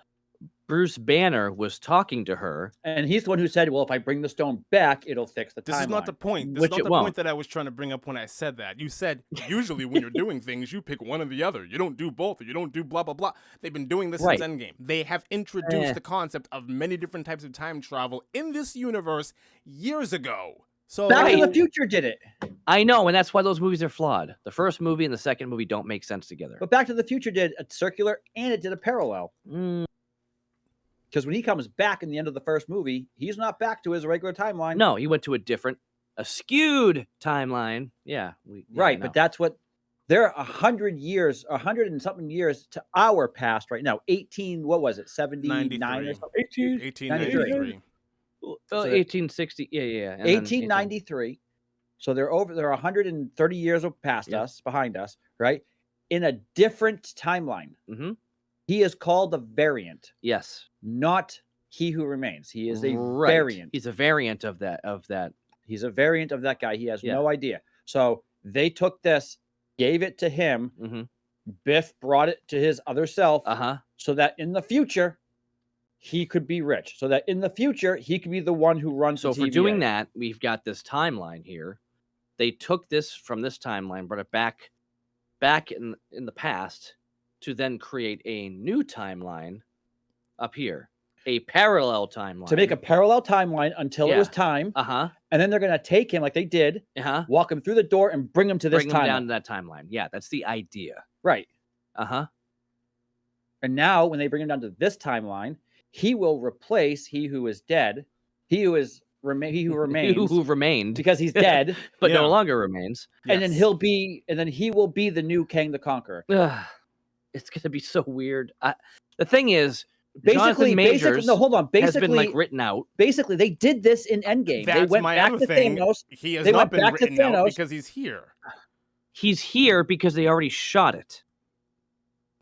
Bruce Banner was talking to her. And he's the one who said, well, if I bring the stone back, it'll fix the timeline. This is not the point. This is not the point that I was trying to bring up when I said that. You said, usually when you're doing things, you pick one or the other. You don't do both, or you don't do blah, blah, blah. They've been doing this since Endgame. They have introduced the concept of many different types of time travel in this universe years ago. So Back to the Future did it. I know, and that's why those movies are flawed. The first movie and the second movie don't make sense together. But Back to the Future did a circular and it did a parallel. Because when he comes back in the end of the first movie, he's not back to his regular timeline. No, he went to a skewed timeline. Yeah. But that's what, they're 100 years, 100 and something years to our past right now. 79 or something? 1893. 1860, yeah. 1893. So they're 130 years past us, behind us, right? In a different timeline. Mm-hmm. He is called a variant. Yes. Not He Who Remains. He is a variant. He's a variant of that. He's a variant of that guy. He has no idea. So they took this, gave it to him. Mm-hmm. Biff brought it to his other self so that in the future he could be rich. So that in the future he could be the one who runs So the for TVA. doing that, we've got this timeline here. They took this from this timeline, brought it back in the past to then create a new timeline up here. A parallel timeline. To make a parallel timeline until it was time. And then they're going to take him like they did, walk him through the door and bring him to this timeline. Bring him down to that timeline. Yeah, that's the idea. Right. And now when they bring him down to this timeline, he will replace he who is dead, he who remained because he's dead, but no longer remains. And then he will be the new Kang the Conqueror. It's going to be so weird. The thing is, basically, has been like written out. Basically, they did this in Endgame. That's they went my back other to thing. Thanos. He has not been written out because he's here. He's here because they already shot it.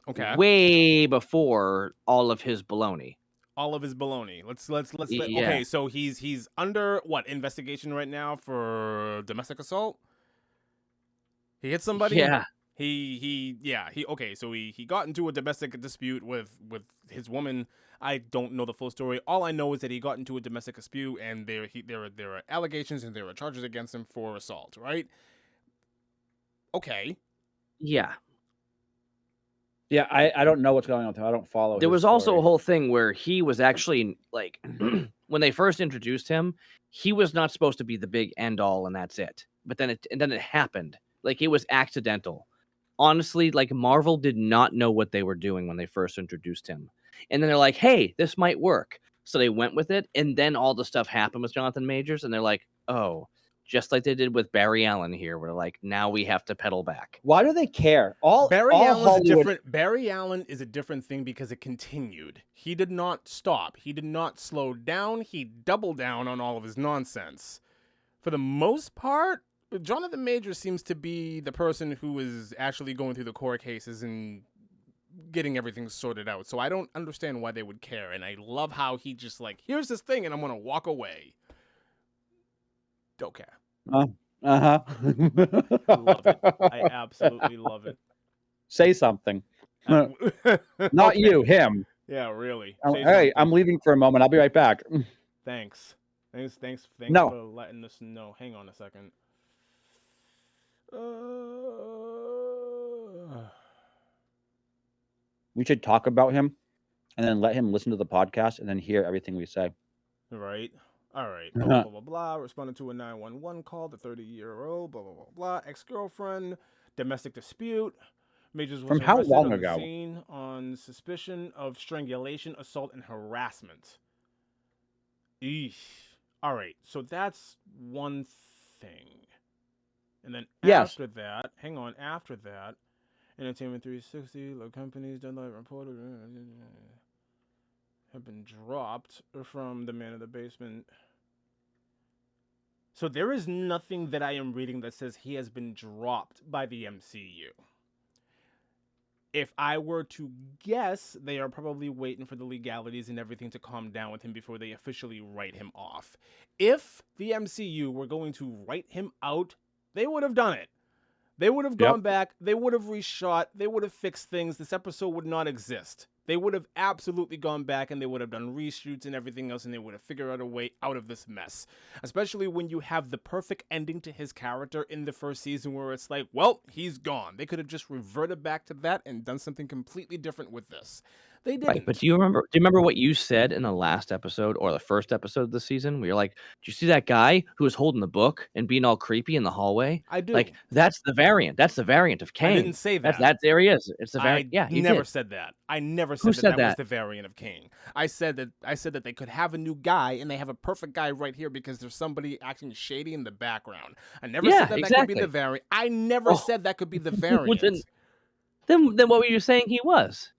Okay. Way before all of his baloney. Let's okay, so he's under what investigation right now for domestic assault? He hit somebody? Yeah. He got into a domestic dispute with his woman. I don't know the full story. All I know is that he got into a domestic dispute and there are allegations and there are charges against him for assault, right? Okay. Yeah. Yeah, I don't know what's going on with him. I don't follow. There was also a whole thing where he was actually like, when they first introduced him, he was not supposed to be the big end all and that's it. But then it happened. Like it was accidental. Honestly, like Marvel did not know what they were doing when they first introduced him. And then they're like, hey, this might work. So they went with it. And then all the stuff happened with Jonathan Majors. And they're like, oh, just like they did with Barry Allen here. We're like, now we have to pedal back. Why do they care? Barry Allen is a different thing because it continued. He did not stop. He did not slow down. He doubled down on all of his nonsense. For the most part, Jonathan Majors seems to be the person who is actually going through the court cases and getting everything sorted out. So I don't understand why they would care. And I love how he just like, here's this thing and I'm going to walk away. Don't care. I love it. I absolutely love it. Say something. Not you, him. Yeah, really. Hey, I'm leaving for a moment. I'll be right back. Thanks for letting us know. Hang on a second. We should talk about him and then let him listen to the podcast and then hear everything we say. Right. All right. Blah, blah, blah, blah. Responded to a 911 call. The 30-year-old, blah, blah, blah, blah. Ex-girlfriend. Domestic dispute. Majors was from how long ago? Scene on suspicion of strangulation, assault, and harassment. Eesh. All right. So that's one thing. And then after that, Entertainment 360, low companies, Deadline reported, have been dropped from the Man in the Basement. So there is nothing that I am reading that says he has been dropped by the MCU. If I were to guess, they are probably waiting for the legalities and everything to calm down with him before they officially write him off. If the MCU were going to write him out, they would have done it. They would have gone back. They would have reshot. They would have fixed things. This episode would not exist. They would have absolutely gone back and they would have done reshoots and everything else and they would have figured out a way out of this mess. Especially when you have the perfect ending to his character in the first season where it's like, well, he's gone. They could have just reverted back to that and done something completely different with this. They didn't. Right, but do you remember what you said in the last episode or the first episode of the season? Where you're like, "Did you see that guy who was holding the book and being all creepy in the hallway?" I do. Like that's the variant. That's the variant of Kang. I didn't say that. There he is. It's the variant. Yeah, you never said that. I never said that was the variant of Kang. I said that they could have a new guy and they have a perfect guy right here because there's somebody acting shady in the background. I never said that could be the variant. I never said that could be the variant. Then what were you saying he was?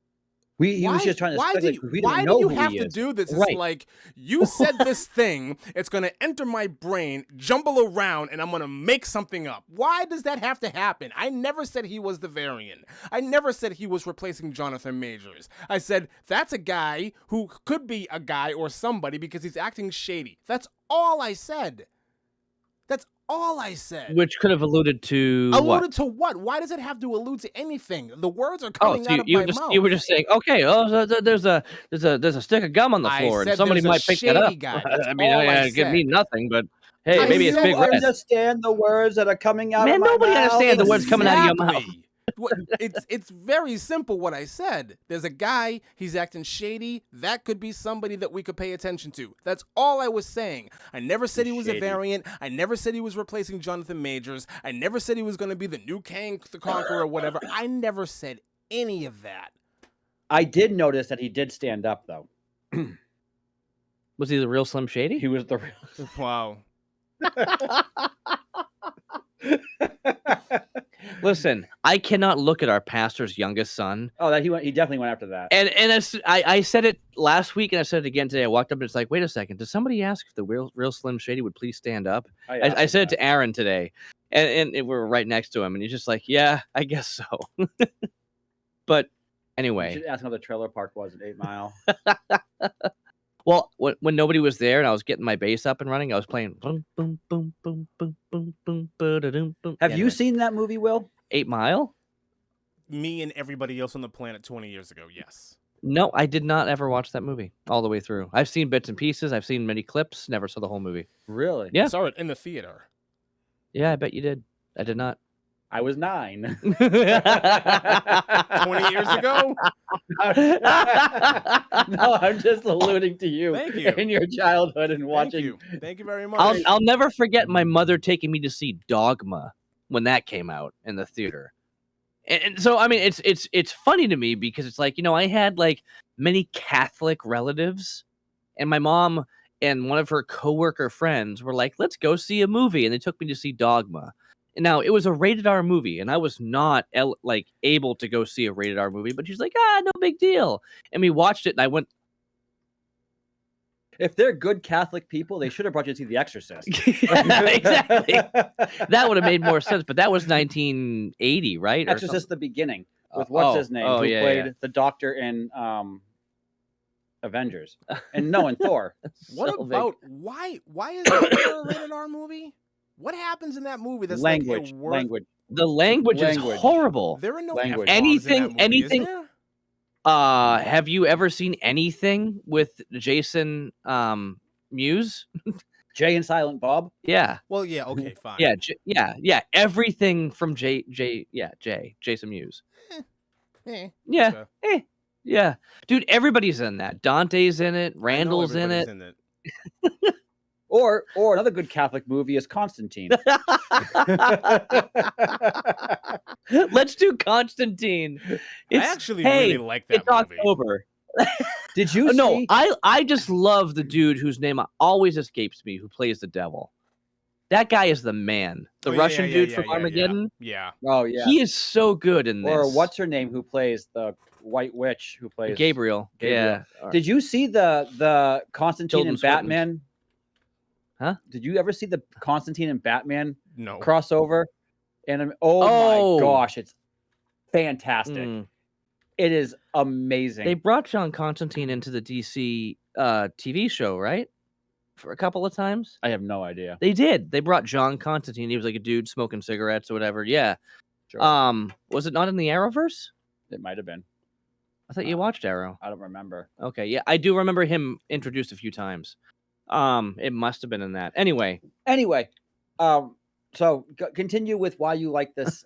He was just trying to speculate. Why do you have to do this? It's like, you said this thing, it's going to enter my brain, jumble around, and I'm going to make something up. Why does that have to happen? I never said he was the variant. I never said he was replacing Jonathan Majors. I said, that's a guy who could be a guy or somebody because he's acting shady. That's all I said. That's all I said. Which could have alluded to Alluded to what? Why does it have to allude to anything? The words are coming so out of my mouth. you were just saying, okay, there's a stick of gum on the floor, and somebody might pick that up. Guy. That's I mean, all I it could said. mean nothing, but hey, maybe it's Big Red. Understand the words that are coming out of my nobody mouth. understands the words coming out of your mouth. It's very simple what I said. There's a guy, he's acting shady. That could be somebody that we could pay attention to. That's all I was saying. I never said he was a variant. I never said he was replacing Jonathan Majors. I never said he was going to be the new Kang the Conqueror or whatever. I never said any of that. I did notice that he did stand up, though. Was he the real Slim Shady? He was the real. Wow. Listen, I cannot look at our pastor's youngest son. Oh, he definitely went after that. And I said it last week, and I said it again today. I walked up, and it's like, wait a second. Did somebody ask if the real Slim Shady would please stand up? I said it to Aaron today, and we were right next to him, and he's just like, yeah, I guess so. But anyway. You should ask how the trailer park was at 8 Mile. Well, when nobody was there and I was getting my bass up and running, I was playing boom, boom, boom, boom, boom, boom, boom, boom, boom. Have you seen that movie, Will? 8 Mile? Me and everybody else on the planet 20 years ago, yes. No, I did not ever watch that movie all the way through. I've seen bits and pieces. I've seen many clips. Never saw the whole movie. Really? Yeah. I saw it in the theater. Yeah, I bet you did. I did not. I was 9. 20 years ago? No, I'm just alluding to you. Thank you. In your childhood and watching. Thank you very much. I'll never forget my mother taking me to see Dogma when that came out in the theater. And so, I mean, it's funny to me because it's like, I had like many Catholic relatives, and my mom and one of her coworker friends were like, let's go see a movie. And they took me to see Dogma. And now, it was a rated R movie, and I was not able to go see a rated R movie, but she's like, no big deal. And we watched it, and I went. If they're good Catholic people, they should have brought you to see The Exorcist. Yeah, exactly. That would have made more sense, but that was 1980, right? Exorcist, the beginning, with what's his name, who played the Doctor in Avengers, and in Thor. What about why is there a rated R movie? What happens in that movie? That's language. The language is horrible. There are no language. Anything. There? Have you ever seen anything with Jason Mewes? Jay and Silent Bob? Yeah. Well, yeah. Okay, fine. Yeah. Everything from Jason Mewes. Yeah. Dude, everybody's in that. Dante's in it. Randall's in it. Or another good Catholic movie is Constantine. Let's do Constantine. I actually really like that movie. It's October. Did you see? No, I just love the dude whose name always escapes me, who plays the devil. That guy is the man. The Russian dude from Armageddon. Yeah. Oh, yeah. He is so good in this. Or what's her name who plays the White Witch who plays Gabriel. Yeah. Did you see the Constantine and Batman? Huh? Did you ever see the Constantine and Batman crossover? And my gosh, it's fantastic. It is amazing. They brought John Constantine into the DC TV show, right? For a couple of times. I have no idea. They did. They brought John Constantine. He was like a dude smoking cigarettes or whatever. Yeah. Sure. Was it not in the Arrowverse? It might have been. I thought you watched Arrow. I don't remember. Okay, yeah, I do remember him introduced a few times. It must have been in that. Anyway, so continue with why you like this,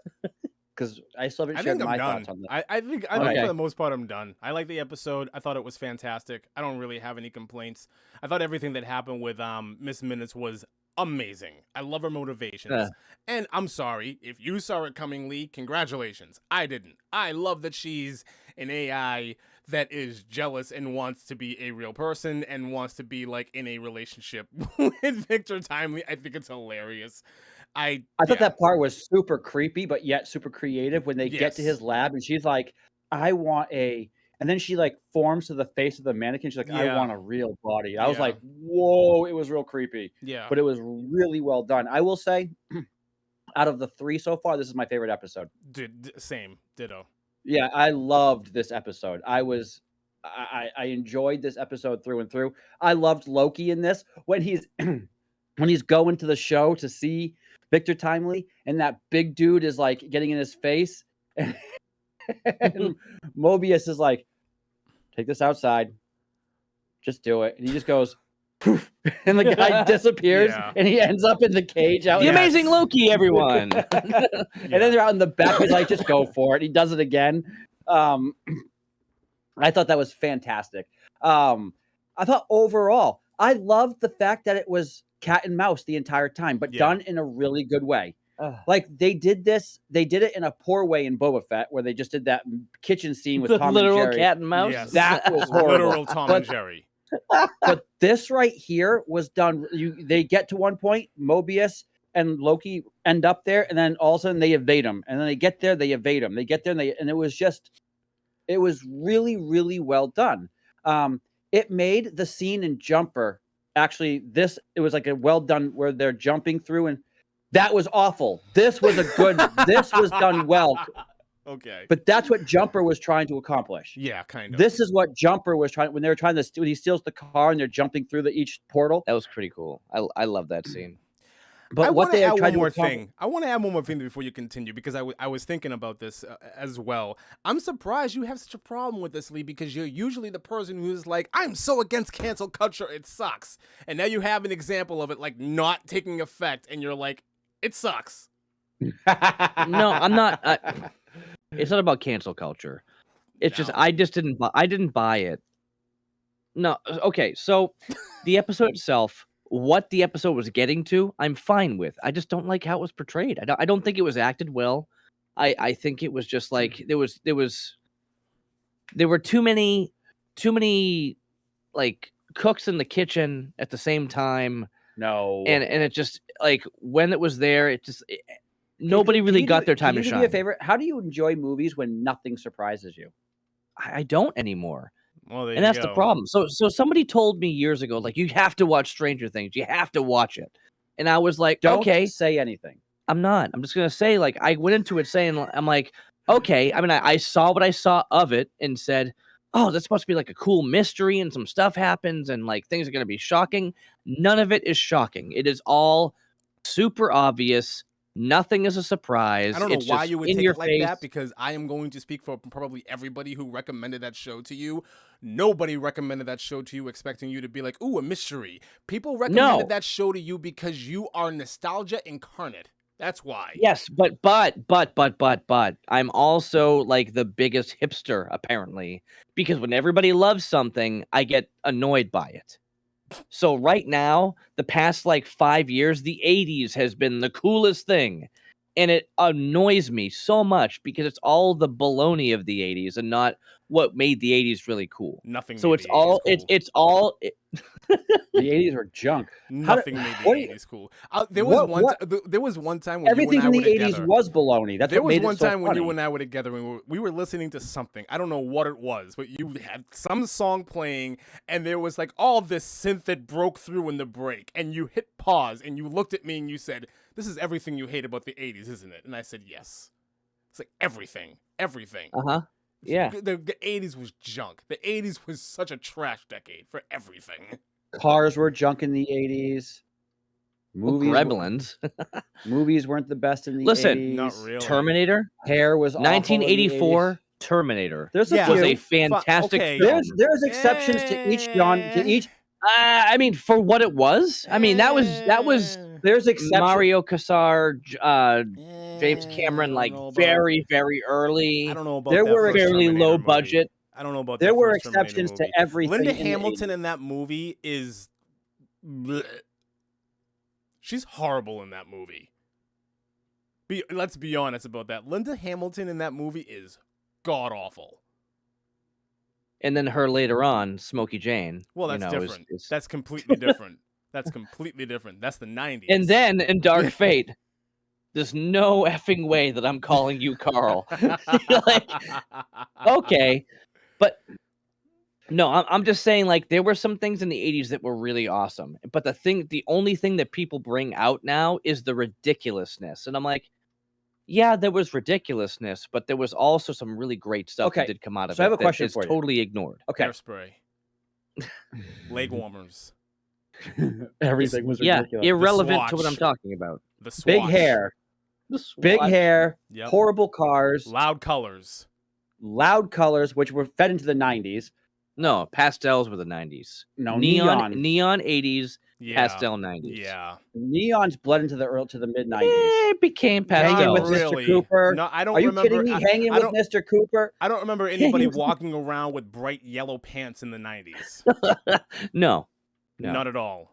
because I still haven't shared my thoughts on this. I think for the most part I'm done. I like the episode. I thought it was fantastic. I don't really have any complaints. I thought everything that happened with Miss Minutes was amazing. I love her motivations. And I'm sorry if you saw it coming, Lee. Congratulations. I didn't. I love that she's an AI that is jealous and wants to be a real person and wants to be like in a relationship with Victor Timely. I think it's hilarious. I thought that part was super creepy, but yet super creative when they get to his lab and she's like, I want a, and then she like forms to the face of the mannequin. She's like, I want a real body. I was like, whoa, it was real creepy. Yeah. But it was really well done. I will say, out of the 3 so far, this is my favorite episode. Same. Ditto. Yeah, I loved this episode. I enjoyed this episode through and through. I loved Loki in this when he's when he's going to the show to see Victor Timely, and that big dude is like getting in his face, and Mobius is like, "Take this outside, just do it," and he just goes, poof, and the guy disappears, and he ends up in the cage out. The amazing Loki, everyone. And then they're out in the back. He's like, "Just go for it." He does it again. I thought that was fantastic. I thought overall, I loved the fact that it was cat and mouse the entire time, but done in a really good way. Like they did it in a poor way in Boba Fett, where they just did that kitchen scene with Tom and Jerry. Literal cat and mouse. Yes. That was horrible. Literal Tom and Jerry. But this right here was done. They get to one point, Mobius and Loki end up there, and then all of a sudden they evade them, and then they get there, they evade them. They get there, and it was really, really well done. It made the scene in Jumper actually it was like a well done where they're jumping through, and that was awful. This was this was done well. Okay. But that's what Jumper was trying to accomplish. Yeah, kind of. This is what Jumper was trying when they were trying to when he steals the car and they're jumping through each portal. That was pretty cool. I love that scene. But I what they add tried one to more accomplish. thing. I want to add one more thing before you continue, because I was thinking about this as well. I'm surprised you have such a problem with this, Lee, because you're usually the person who's like, I'm so against cancel culture, it sucks. And now you have an example of it like not taking effect, and you're like, it sucks. No, I'm not. It's not about cancel culture. It's just I didn't buy it. No, okay. So the episode itself, what the episode was getting to, I'm fine with. I just don't like how it was portrayed. I don't think it was acted well. I think it was just like there were too many like cooks in the kitchen at the same time. No. And it just like when it was there, nobody really got their time to shine. Can you do me a favor? How do you enjoy movies when nothing surprises you? I don't anymore. Well, and that's the problem. So somebody told me years ago, like, you have to watch Stranger Things. You have to watch it. And I was like, Don't okay. say anything. I'm not. I'm just going to say, like, I went into it saying, I'm like, okay. I mean, I saw what I saw of it and said, oh, that's supposed to be like a cool mystery and some stuff happens and like things are going to be shocking. None of it is shocking. It is all super obvious. Nothing is a surprise. I don't know it's why just you would in take your it like face. that, because I am going to speak for probably everybody who recommended that show to you. Nobody recommended that show to you expecting you to be like, ooh, a mystery. People recommended that show to you because you are nostalgia incarnate. That's why. Yes, but I'm also like the biggest hipster, apparently, because when everybody loves something, I get annoyed by it. So right now, the past like 5 years, the 80s has been the coolest thing. And it annoys me so much because it's all the baloney of the 80s and not what made the 80s really cool. Nothing. So it's all, it's all. The 80s were junk. Nothing made the 80s cool. There was one time when everything you and I in the were 80s together. was baloney. That's there what was made one it so time when funny. you and I were together and we were listening to something. I don't know what it was, but you had some song playing and there was like all this synth that broke through in the break, and you hit pause and you looked at me and you said, "This is everything you hate about the 80s, isn't it?" And I said, "Yes." It's like everything. Yeah. The 80s was junk. The 80s was such a trash decade for everything. Cars were junk in the 80s. Gremlins. Movies weren't the best in the 80s. Listen, Not really. Terminator. Hair was awful in the 1984. 80s. Terminator. There's a was few. a fantastic Okay. film. There's exceptions to each genre. To each. I mean, for what it was. I mean, that was There's exceptions. Mario Casar, James Cameron, like very, very early. I don't know about There that were first fairly Terminator low movie. budget. I don't know about There that were first Terminator exceptions to movie. everything. Linda in the Hamilton 80s. in that movie is... bleh. She's horrible in that movie. Let's be honest about that. Linda Hamilton in that movie is god-awful. And then her later on, Smokey Jane. Well, that's is- different. is- That's completely different. That's completely different. That's the 90s. And then in Dark Fate, there's no effing way that I'm calling you Carl. Like, okay, but no, I'm just saying, like, there were some things in the 80s that were really awesome. But the only thing that people bring out now is the ridiculousness. And I'm like, yeah, there was ridiculousness, but there was also some really great stuff that did come out of it. So I have a that question is for you. totally ignored. Okay. Hairspray. Leg warmers. Everything was Yeah, ridiculous. irrelevant to what I'm swatch. talking about. The swatch. Big hair, The big swatch. hair, Yep. horrible cars, Loud colors. loud colors, which were fed into the 90s. No, pastels were the 90s. No, neon 80s, Yeah. pastel 90s. Yeah. Neons bled into the mid 90s. It became Hanging pastels. with really. Mr. Cooper. No, I don't Are you remember. kidding me? Hanging I with Mr. Cooper. I don't remember anybody walking around with bright yellow pants in the 90s. No. Not at all.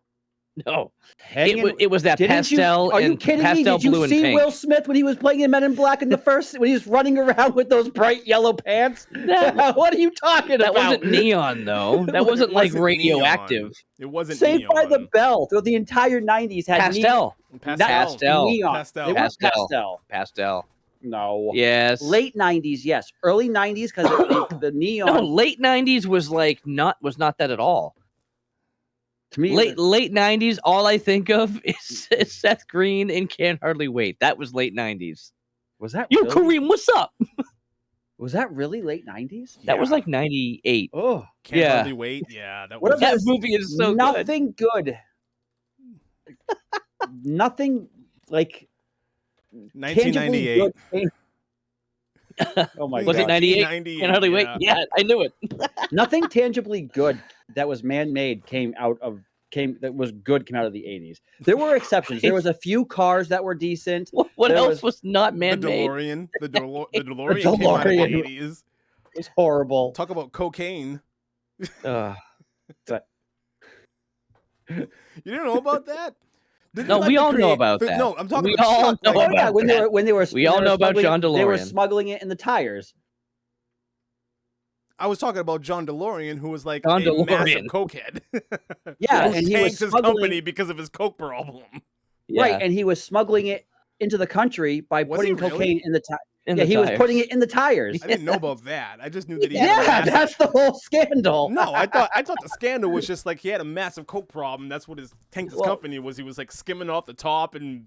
No. Hanging, It was that pastel are you and kidding me? pastel Did you blue and see pink. Will Smith when he was playing in Men in Black in the first, when he was running around with those bright yellow pants? What are you talking That about? wasn't neon, though. That wasn't like wasn't radioactive. neon. It wasn't Saved neon. by the Bell through the entire 90s had Pastel. Pastel. neon. Pastel. They weren't Pastel. pastel. Pastel. No. Yes. Late 90s, yes. Early 90s because the neon. No, late 90s was not that at all. To me, Late 90s, all I think of is Seth Green and Can't Hardly Wait. That was late 90s. was that Yo, really? Kareem, what's up? Was that really late 90s? That was Yeah. like 98. Oh, Can't Yeah. hardly wait. Yeah, that What was. about That movie is so good. nothing good. Nothing like 1998. tangibly good. Oh my Was it god! 98? Can't Hardly Wait? Yeah, I knew it. Nothing tangibly good that was man-made came out of came out of the 80s. There were exceptions. There was a few cars that were decent. What There else was- was not The man-made? DeLorean. The DeLorean came out of the DeLorean. 80s. It was horrible. Talk about cocaine. Ugh. You didn't know about that? Didn't No, you like we to all know create- about that. No, I'm talking We about all Chuck, know like- Oh yeah, about when that. they were We all know about smuggling- John They were DeLorean. smuggling it in the tires. I was talking about John DeLorean, who was like John a massive DeLorean. cokehead. Yeah, Who and he tanked was his smuggling company because of his coke problem. Yeah, right, and he was smuggling it into the country by Was he putting really? cocaine in the tires. in Yeah, the he was tires. putting it in the tires. I didn't know about that. I just knew that he had a Yeah, massive... that's the whole scandal. No, I thought the scandal was just like he had a massive coke problem. That's what his tanked his Well- company was. He was like skimming off the top and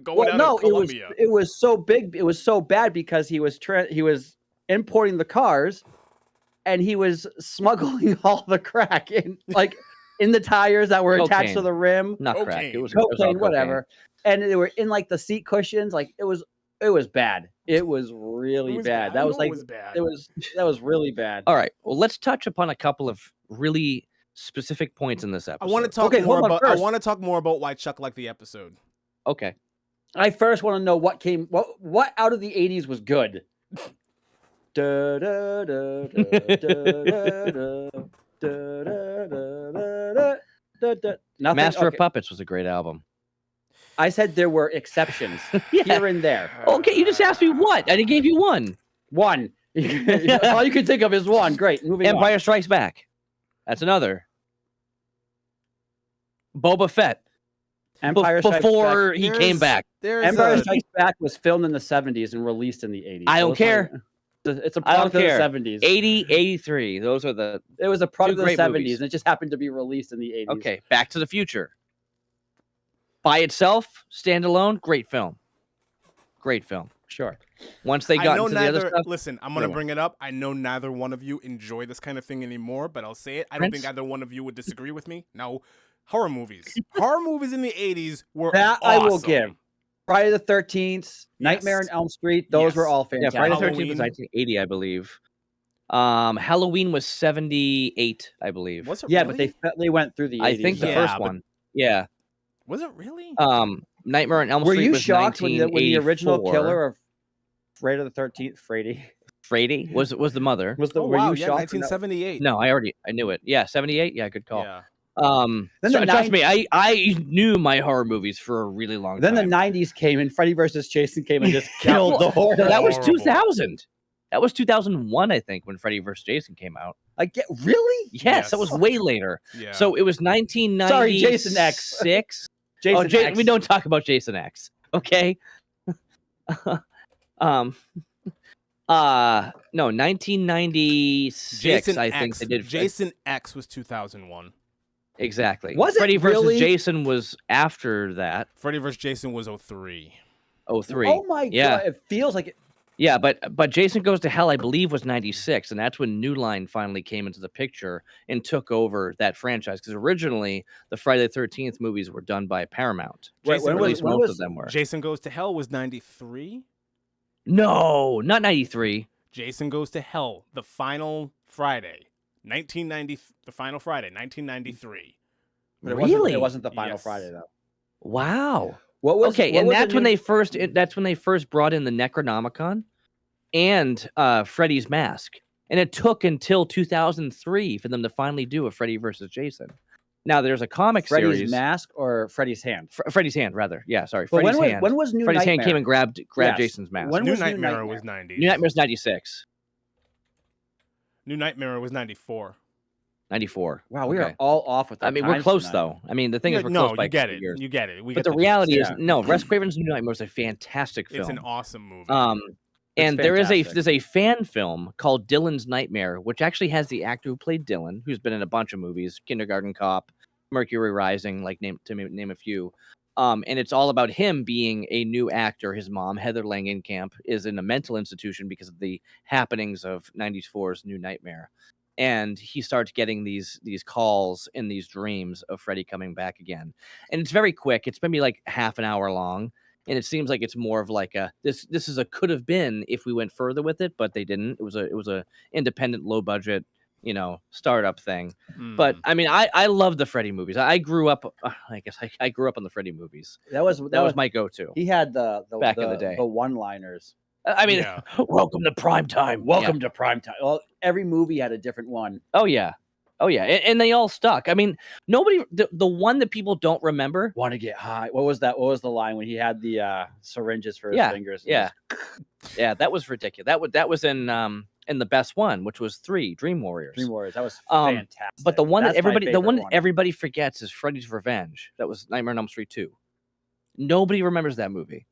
going Well, out no, of Colombia. it was so big. It was so bad because he was importing the cars, and he was smuggling all the crack in in the tires that were attached to Cocaine. the rim. Not crack. Cocaine. It was all Cocaine, whatever. And they were in like the seat cushions. Like it was bad. It was really It was bad. That was like bad. that was really bad. All right. Well, let's touch upon a couple of really specific points in this I episode. want to talk Okay, more hold on about. I first. want to talk more about why Chuck liked the episode. Okay. I first want to know what out of the 80s was good. Da, da, da, da, da, da, da, da, da, da, da. Nothing. Master of Okay. Puppets was a great album. I said there were exceptions here and there. Okay, you just asked me what? I gave you one. One. All you can think of is one. Great. Moving Empire on. Strikes Back. That's another. Boba Fett. Empire Strikes Before Back. he came back. Empire Strikes Back was filmed in the 70s and released in the 80s. I don't it's not- care. It's a I don't product of the care. 70s. 80, 83. Those are the... It was a product Two of the great 70s, movies. and it just happened to be released in the 80s. Okay, Back to the Future. By itself, standalone, great film. Great film. Sure. Once they I got know into the other neither. stuff... Listen, I'm gonna Anyway. bring it up. I know neither one of you enjoy this kind of thing anymore, but I'll say it. I don't Prince? think either one of you would disagree with me. No, horror movies. Horror movies in the '80s were That awesome. I will give. Friday the 13th, Nightmare on Elm Street, those were Yes. all Yeah, fantastic. Friday the 13th was Halloween. 1980, I believe. Halloween was 78, I believe. Was it? Yeah, really? but they went through the 80s. I think the Yeah, first but- one. Yeah. Was it really? Nightmare on Elm Were Street you was shocked when the original 1984. killer of Friday the 13th, Freddy, Frady was the mother. was the? Oh were wow, you yeah, shocked? when that- 1978. No, I knew it. Yeah, 78. Yeah, good call. Yeah. Then the Trust me, I knew my horror movies for a really long Then the time. 90s came and Freddy versus Jason came and just killed the horror. No, that was Horrible. 2000. That was 2001, I think, when Freddy vs. Jason came out. Really? Yes, that was way later. Yeah. So it was 1996. Sorry, Jason X. Jason X. We don't talk about Jason X. Okay. No, 1996. Jason I think X. they did. Jason X was 2001. Exactly. Was it Freddy versus really? Jason was after that. Freddy vs. Jason was 03. 03. Oh my Yeah. god! It feels like it. Yeah, but Jason Goes to Hell, I believe, was 96, and that's when New Line finally came into the picture and took over that franchise. Because originally, the Friday the 13th movies were done by Paramount. Jason, Or at least most of them were. Jason Goes to Hell was 93? No, not 93. Jason Goes to Hell, the final Friday, 1990. The final Friday, 1993. But Really? It wasn't the final Yes. Friday though. Wow. What was Okay, what and was that's the when new- they first brought in the Necronomicon and Freddy's Mask. And it took until 2003 for them to finally do a Freddy versus Jason. Now there's a comic Freddy's series. Mask or Freddy's Hand? Freddy's Hand, rather. Yeah, sorry. But Freddy's Hand. when was New Freddy's Nightmare? Hand came and grabbed Yes. Jason's mask. When New was Nightmare was 90s. New Nightmare's 96. New Nightmare was 94. 94. Wow, we Okay. are all off with. I mean, we're close though. I mean, the thing is, we're close by you get 2 it. years. You get it. But the reality is, yeah. no. Wes Craven's New Nightmare is a fantastic film. It's an awesome movie. And there's fantastic. a fan film called Dylan's Nightmare, which actually has the actor who played Dylan, who's been in a bunch of movies, Kindergarten Cop, Mercury Rising, like name a few. And it's all about him being a new actor. His mom, Heather Langenkamp, is in a mental institution because of the happenings of 94's New Nightmare. And he starts getting these calls in these dreams of Freddy coming back again. And it's very quick. It's maybe like half an hour long. And it seems like it's more of like this is a could have been if we went further with it, but they didn't. It was a independent, low budget, startup thing. But I mean, I love the Freddy movies. I grew up. I guess I grew up on the Freddy movies. That was my go-to. He had the back in the day. the one-liners. I mean, Yeah. welcome to prime time. Welcome to prime time. Well, every movie had a different one. Oh yeah. And they all stuck. I mean, nobody. The one that people don't remember. Want to get high? What was that? What was the line when he had the syringes for his Yeah, fingers? Yeah, yeah, that was ridiculous. That was in the best one, which was 3 Dream Warriors. Dream Warriors. That was fantastic. But the one That's that my everybody favorite one. everybody forgets is Freddy's Revenge. That was Nightmare on Elm Street 2. Nobody remembers that movie.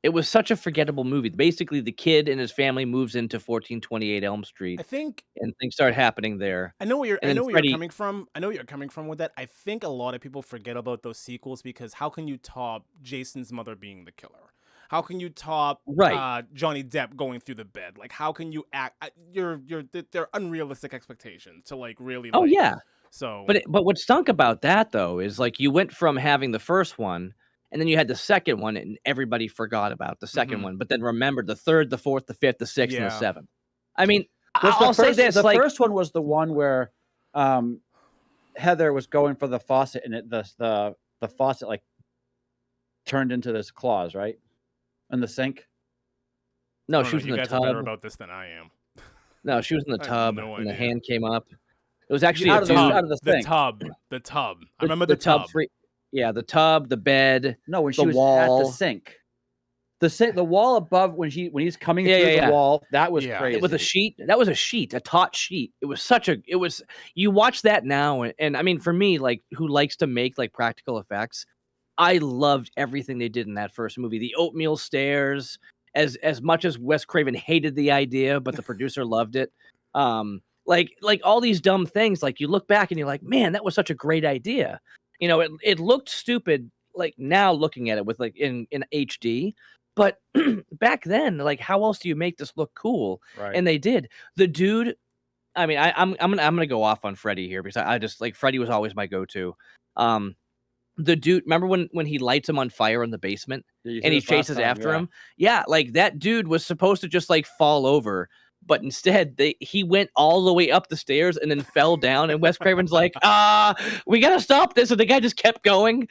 It was such a forgettable movie. Basically, the kid and his family moves into 1428 Elm Street. I think and things start happening there. I know where And then you're Freddy- coming from. I know where you're coming from with that. I think a lot of people forget about those sequels because how can you top Jason's mother being the killer? How can you top Right. Johnny Depp going through the bed? Like, how can you act? They're unrealistic expectations to like really. Oh like, yeah. So, But what stunk about that though is like you went from having the first one and then you had the second one and everybody forgot about the second one, but then remembered the third, the fourth, the fifth, the sixth, and the Yeah. seventh. I mean, Was I'll say this: the like, first one was the one where Heather was going for the faucet, and the faucet like turned into this claws, right? In the sink. no, I don't she know, was in you the guys are better tub. about this than I am. No, she was in the I have tub, no and the idea. hand came up. It was actually Out a of the dude. out of the thing. The tub. I remember the tub. Yeah, the tub, the bed. No, when the she was at wall. the sink. The wall above when he's coming Yeah, through yeah, the yeah. wall. That was Yeah. crazy. With a sheet. That was a sheet, a taut sheet. It was you watch that now and I mean for me, like who likes to make like practical effects, I loved everything they did in that first movie. The oatmeal stairs, as much as Wes Craven hated the idea, but the producer loved it. Like all these dumb things, like you look back and you're like, man, that was such a great idea. It looked stupid like now looking at it with like in HD. But back then, like, how else do you make this look cool? right. And they did. The dude, I mean, I'm gonna go off on Freddy here because I just like Freddy was always my go-to. The dude, remember when he lights him on fire in the basement and he chases after him? Yeah, like that dude was supposed to just like fall over, but instead he went all the way up the stairs and then fell down. And Wes Craven's like, we gotta stop this, and the guy just kept going.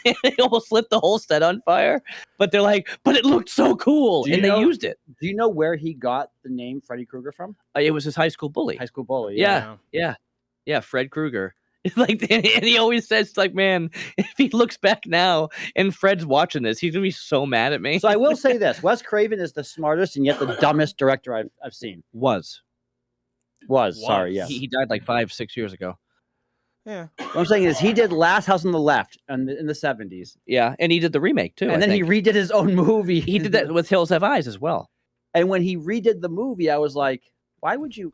And they almost lit the whole set on fire, but they're like, but it looked so cool, and they used it. Do you know where he got the name Freddy Krueger from? It was his high school bully. High school bully. Yeah, Fred Krueger. Like, and he always says, like, man, if he looks back now and Fred's watching this, he's gonna be so mad at me. So I will say this: Wes Craven is the smartest and yet the dumbest director I've seen. Was. Sorry, yes. He died like 5-6 years ago. Yeah. What I'm saying is he did Last House on the Left in the 70s. Yeah, and he did the remake too. And then he redid his own movie. He did that with Hills Have Eyes as well. And when he redid the movie, I was like, why would you?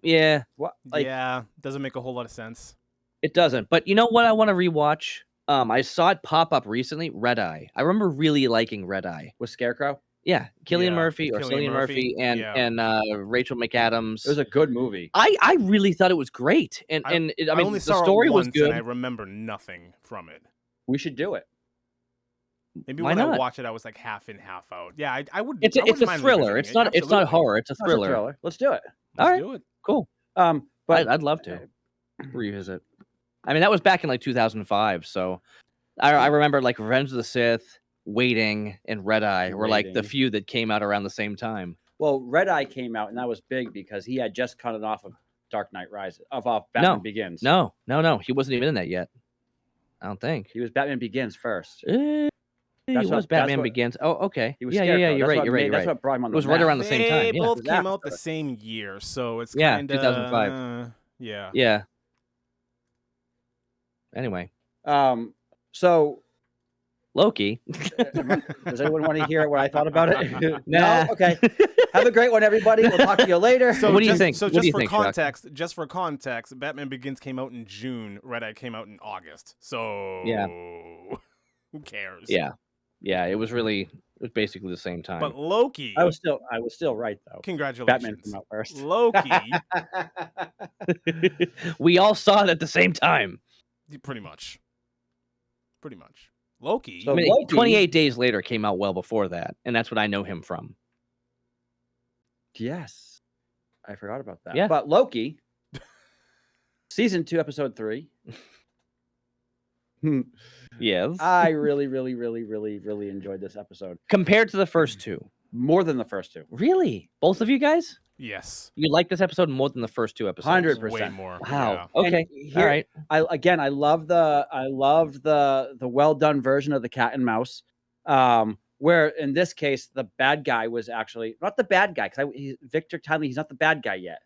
Yeah, What? Like, Yeah. Doesn't make a whole lot of sense. it doesn't. But you know what I want to rewatch? I saw it pop up recently, Red Eye. I remember really liking Red Eye. with Scarecrow? Yeah, Cillian Murphy Yeah. and Rachel McAdams. It was a good movie. I really thought it was great, and I mean only the saw story it was once good. and I remember nothing from it. We should do it. Maybe Why when not? I watched it, I was like half in, half out. Yeah, I would. It's a thriller. It's not horror. It's a thriller. Let's do it. All right, do it. cool. But I'd love to revisit. I mean, that was back in like 2005, so I remember like Revenge of the Sith, Waiting, and Red Eye were like the Waiting. few that came out around the same time. Well, Red Eye came out, and that was big because he had just cut it off of Dark Knight Rises, off Batman Begins. No, he wasn't even in that yet. I don't think He was Batman Begins first. He was Batman Begins. Oh, okay. He was yeah. You're right. That's what brought him on. It was the right map. around the same time. They Yeah. both came after out the it. same year, so it's Yeah, kinda, 2005. Yeah. Yeah. Anyway, So Loki. does anyone want to hear what I thought about it? Nah. No? Okay. Have a great one, everybody. We'll talk to you later. So What do you think? So What do just you for think, Chuck? context, Batman Begins came out in June. Red Eye came out in August. So Yeah. who cares? Yeah. It was basically the same time. But Loki. I was still right though. Congratulations. Batman came out first. Loki. We all saw it at the same time. Pretty much. Loki. So- I mean, Loki- 28 Days Later came out well before that, and that's what I know him from. Yes. I forgot about that. Yeah. But Loki, season 2, episode 3. Yes. I really, really, really, really, really enjoyed this episode. Compared to the first two. More than the first 2. Really? Both of you guys? Yes. You like this episode more than the first two episodes? 100%. Way more. Wow. Yeah. Okay. And All right. I loved the well done version of the cat and mouse. Where in this case the bad guy was actually not the bad guy because Victor Timely, he's not the bad guy yet,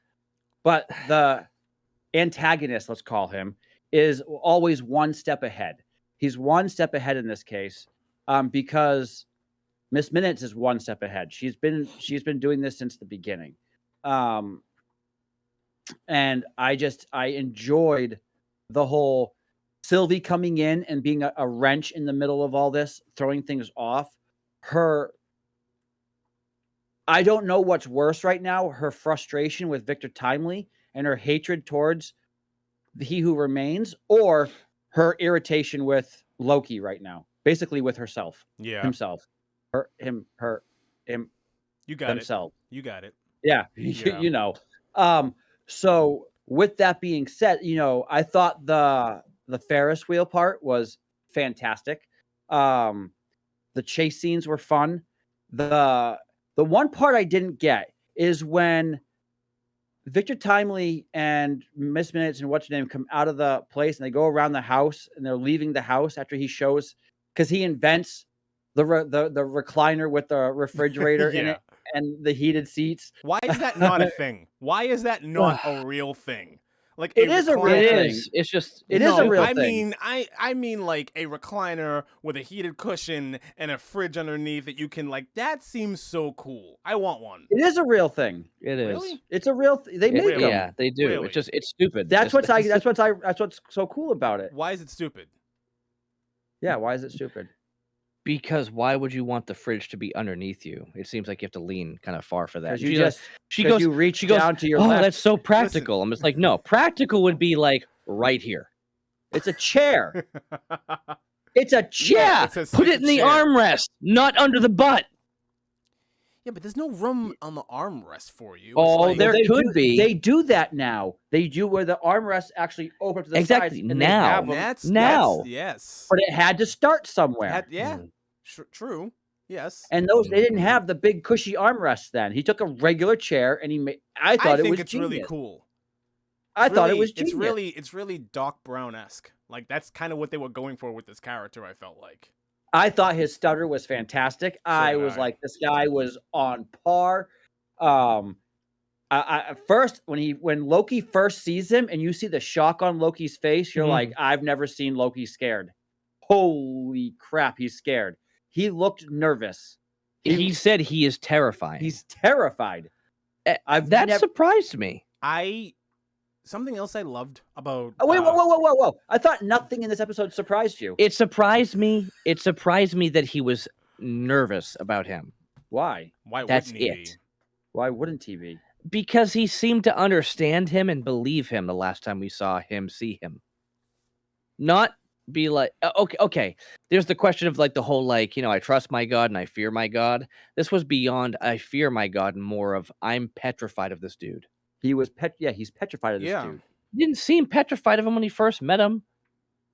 but the antagonist, let's call him, is always one step ahead. He's one step ahead in this case, because Miss Minutes is one step ahead. She's been doing this since the beginning, and I enjoyed the whole Sylvie coming in and being a wrench in the middle of all this, throwing things off. I don't know what's worse right now, her frustration with Victor Timely and her hatred towards He Who Remains, or her irritation with Loki right now, basically with herself, Yeah. himself, him, You got themselves. it. You got it. Yeah, Yeah. you know. So with that being said, I thought the Ferris wheel part was fantastic. The chase scenes were fun. The one part I didn't get is when Victor Timely and Miss Minutes and what's her name come out of the place and they go around the house and they're leaving the house after he shows, because he invents the recliner with the refrigerator in Yeah. it and the heated seats. Why is that not a thing? Why is that not a real thing? Like It is a real recliner- thing. It is. It's just. It it's is a real I thing. mean, I mean, like a recliner with a heated cushion and a fridge underneath that you can that seems so cool. I want one. It is a real thing. It is. Really? It's a real. They make them. Yeah, they do. Really? It's stupid. That's what's so cool about it. Why is it stupid? Yeah. Why is it stupid? Because why would you want the fridge to be underneath you? It seems like you have to lean kind of far for that. Because She goes. you reach She goes, down to your oh, left. that's so practical. I'm just like, no, practical would be like right here. It's a chair. It's a chair. It's a- Put it's it a in the chair. armrest, not under the butt. Yeah, but there's no room on the armrest for you. It's Oh, like- there They could do- be. They do that now. They do where the armrests actually open up to the Exactly, sides. And now. They have them, That's Now. yes. but it had to start somewhere. Yeah. True. Yes. And they didn't have the big cushy armrests then. He took a regular chair and he made. I thought it think was it's genius. really cool. I thought it Really- was genius. It's really Doc Brown-esque. Like that's kind of what they were going for with this character. I felt like. I thought his stutter was fantastic. I did was I. like, this guy was on par. I first when Loki first sees him and you see the shock on Loki's face, you're Mhm. like, I've never seen Loki scared. Holy crap, he's scared. He looked nervous. He said he is terrifying. He's terrified. That surprised me. Something else I loved about. Oh, wait, whoa! I thought nothing in this episode surprised you. It surprised me. It surprised me that he was nervous about him. Why? Why That's wouldn't he it. be? Why wouldn't he be? Because he seemed to understand him and believe him the last time we saw him see him. Not be like, okay. There's the question of like the whole like, I trust my God and I fear my God. This was beyond I fear my God and more of I'm petrified of this dude. He's petrified of this Yeah. dude. He didn't seem petrified of him when he first met him.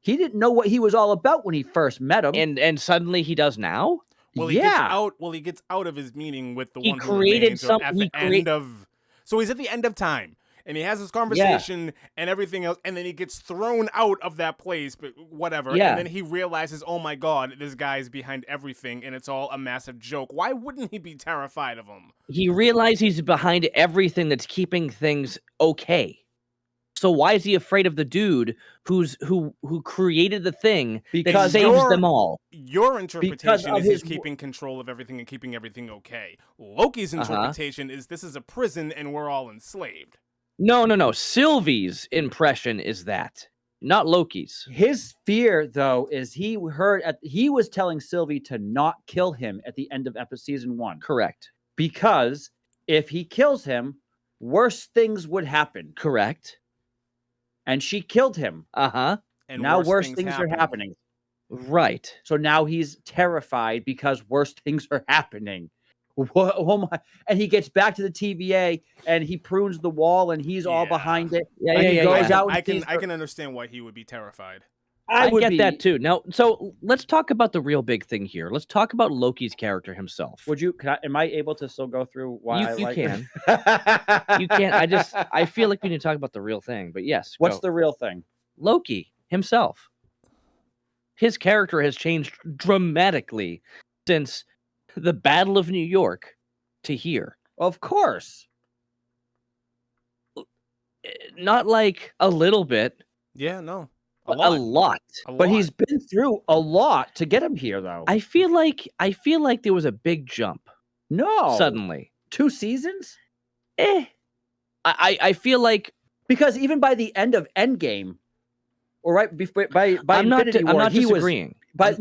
He didn't know what he was all about when he first met him. And suddenly he does now? Well, he gets out of his meeting with the He one who created remains, or some- at he the end of. So he's at the end of time, and he has this conversation and everything else, and then he gets thrown out of that place, but whatever. Yeah. And then he realizes, oh my God, this guy's behind everything, and it's all a massive joke. Why wouldn't he be terrified of him? He realized he's behind everything that's keeping things okay. So why is he afraid of the dude who created the thing Because that saves them all? Your interpretation of is he's his- keeping control of everything and keeping everything okay. Loki's interpretation is this is a prison and we're all enslaved. No. Sylvie's impression is that, not Loki's. His fear, though, is he was telling Sylvie to not kill him at the end of season 1. Correct. Because if he kills him, worse things would happen. Correct. And she killed him. And now worse things are happening. Right. So now he's terrified because worse things are happening. Oh my. And he gets back to the TVA and he prunes the wall and he's all behind it. He goes out and I can understand why he would be terrified. I get that too. Now, so let's talk about the real big thing here. Let's talk about Loki's character himself. Am I able to still go through why you can. it? You can't. I feel like we need to talk about the real thing, but yes. What's the real thing? Loki himself. His character has changed dramatically since the Battle of New York to here. Of course. Not like a little bit. Yeah, no. A lot. But he's been through a lot to get him here, though. I feel like there was a big jump. No. Suddenly. 2 seasons? I feel like because even by the end of Endgame, or right before by Infinity War, I'm not he disagreeing. But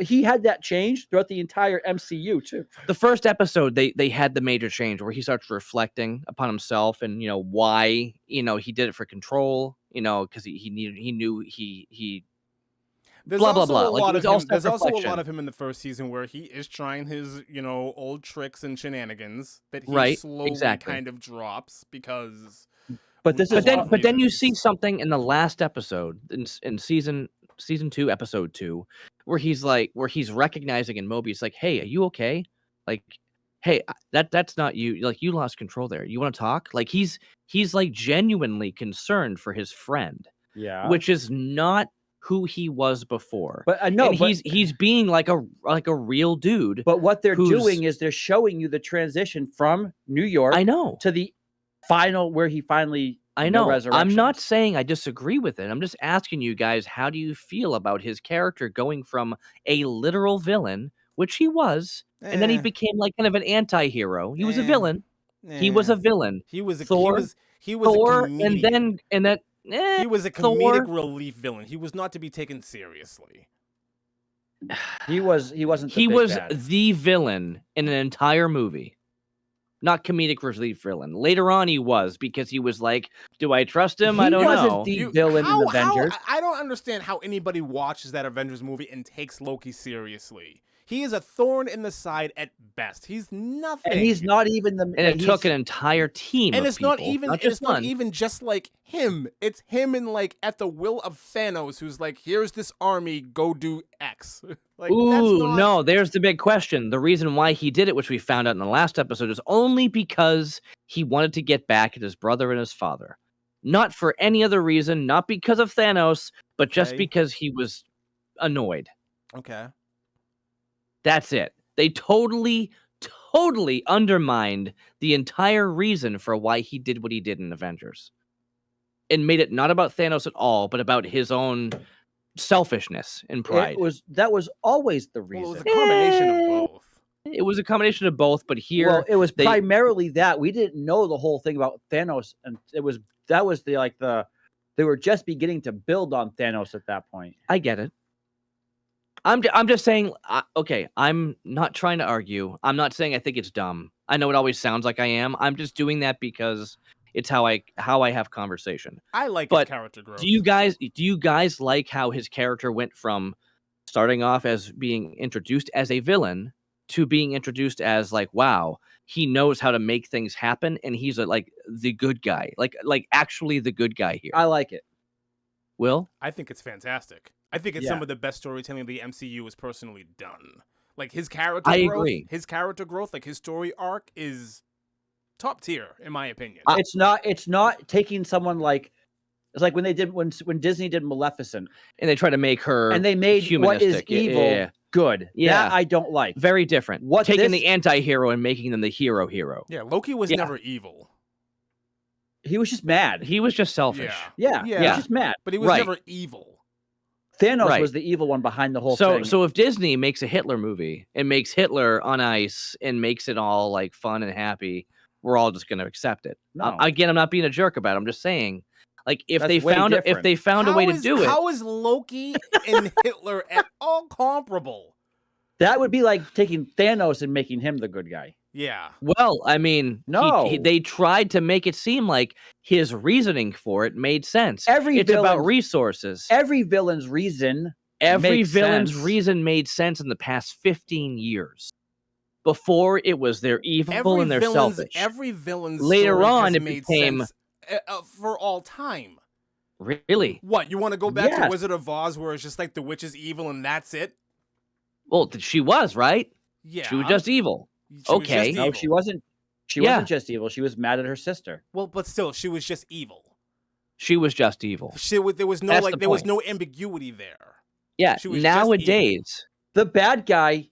he had that change throughout the entire MCU too. The first episode, they had the major change where he starts reflecting upon himself and why he did it for control. Because he knew he. There's blah blah also blah. A lot of him, there's also a lot of him in the first season where he is trying his old tricks and shenanigans that he slowly kind of drops because. But then you see something in the last episode in season 2, episode 2, where he's recognizing in Mobius like, hey, are you okay? Like, hey, that's not you. Like, you lost control there. You want to talk? Like, he's like genuinely concerned for his friend. Yeah, which is not who he was before. But I know he's being like a real dude. But what they're doing is they're showing you the transition from New York. I know to the final where he finally. I know. I'm not saying I disagree with it. I'm just asking you guys, how do you feel about his character going from a literal villain, which he was, and then he became like kind of an anti-hero. He was a villain. He was a villain. He was a Thor. He was Thor, a comedian. he was a comedic relief villain. He was not to be taken seriously. He wasn't. He was the villain in an entire movie. Not comedic relief villain. Later on, he was because he was like, "Do I trust him? I don't know." He wasn't the villain in Avengers. I don't understand how anybody watches that Avengers movie and takes Loki seriously. He is a thorn in the side at best. He's nothing. And he's not even the. And it took an entire team. And of it's people, not even. It's not even just like him. It's him and like at the will of Thanos, who's like, "Here's this army. Go do X." Like, ooh, no. There's the big question. The reason why he did it, which we found out in the last episode, is only because he wanted to get back at his brother and his father. Not for any other reason. Not because of Thanos, but just because he was annoyed. Okay. That's it. They totally undermined the entire reason for why he did what he did in Avengers. And made it not about Thanos at all, but about his own selfishness and pride. That was always the reason. Well, it was a combination of both. It was a combination of both, but here it was primarily that. We didn't know the whole thing about Thanos, and they were just beginning to build on Thanos at that point. I get it. I'm just saying. Okay, I'm not trying to argue. I'm not saying I think it's dumb. I know it always sounds like I am. I'm just doing that because it's how I have conversation. I like his But character growth. do you guys like how his character went from starting off as being introduced as a villain to being introduced as like, wow, he knows how to make things happen and he's like the good guy, like actually the good guy here. I like it. Will? I think it's fantastic. I think it's some of the best storytelling the MCU has personally done. Like his character I growth, agree. his character growth, like his story arc is top tier in my opinion. It's not taking someone like, it's like when they did when Disney did Maleficent And they try to make her and they made what is humanistic. evil good. Yeah. That I don't like. Very different. What taking this- the anti-hero and making them the hero. Yeah, Loki was never evil. He was just mad. He was just selfish. Yeah. He was just mad. But he was Right. never evil. Thanos was the evil one behind the whole thing. So if Disney makes a Hitler movie and makes Hitler on ice and makes it all like fun and happy, we're all just going to accept it. No. Again, I'm not being a jerk about it. I'm just saying, like, if That's they way found different. a way to do it, How is Loki and Hitler at all comparable? That would be like taking Thanos and making him the good guy. Yeah. well, I mean, No. they tried to make it seem like his reasoning for it made sense. It's about villain's- resources. Every villain's reason Every makes villain's sense. reason made sense in the past 15 years. Before it was they're evil and they're selfish. Every villain's Later story on, has it made became- sense, for all time. Really? What, you want to go back to Yes. Wizard of Oz where it's just like the witch is evil and that's it? Well, she was, right? Yeah. She was just evil. She was okay. just No, evil. she wasn't. She Yeah. wasn't just evil. She was mad at her sister. Well, but still, she was just evil. She was just evil. There was no That's the there was point. no ambiguity there. Yeah, She was just evil. nowadays. The bad guy.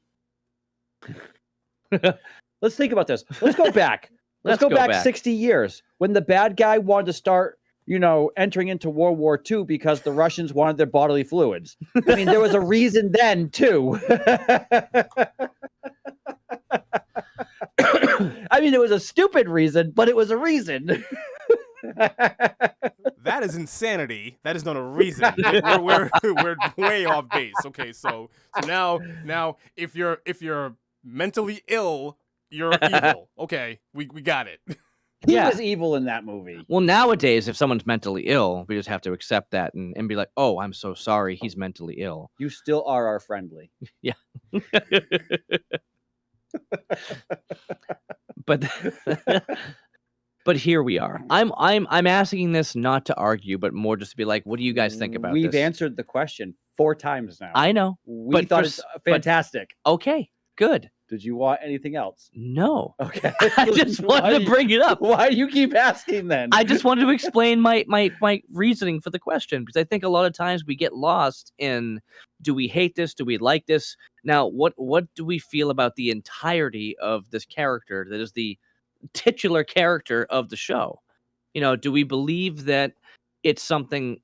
Let's think about this. Let's go back. Let's go back 60 years when the bad guy wanted to start, entering into World War II because the Russians wanted their bodily fluids. I mean, there was a reason then, too. I mean, it was a stupid reason, but it was a reason. That is insanity. That is not a reason. We're way off base. Okay, so now if you're mentally ill, you're evil. Okay, we got it. He Yeah. was evil in that movie. Well, nowadays, if someone's mentally ill, we just have to accept that and be like, oh, I'm so sorry. He's mentally ill. You still are our friendly. But but here we are. I'm asking this not to argue, but more just to be like, what do you guys think about We've this? answered the question 4 times now. I know. We but thought for it's but- fantastic. Okay, good. Did you want anything else? No. Okay. I just wanted to bring it up. Why do you keep asking then? I just wanted to explain my reasoning for the question because I think a lot of times we get lost in, do we hate this? Do we like this? Now, what do we feel about the entirety of this character that is the titular character of the show? Do we believe that it's something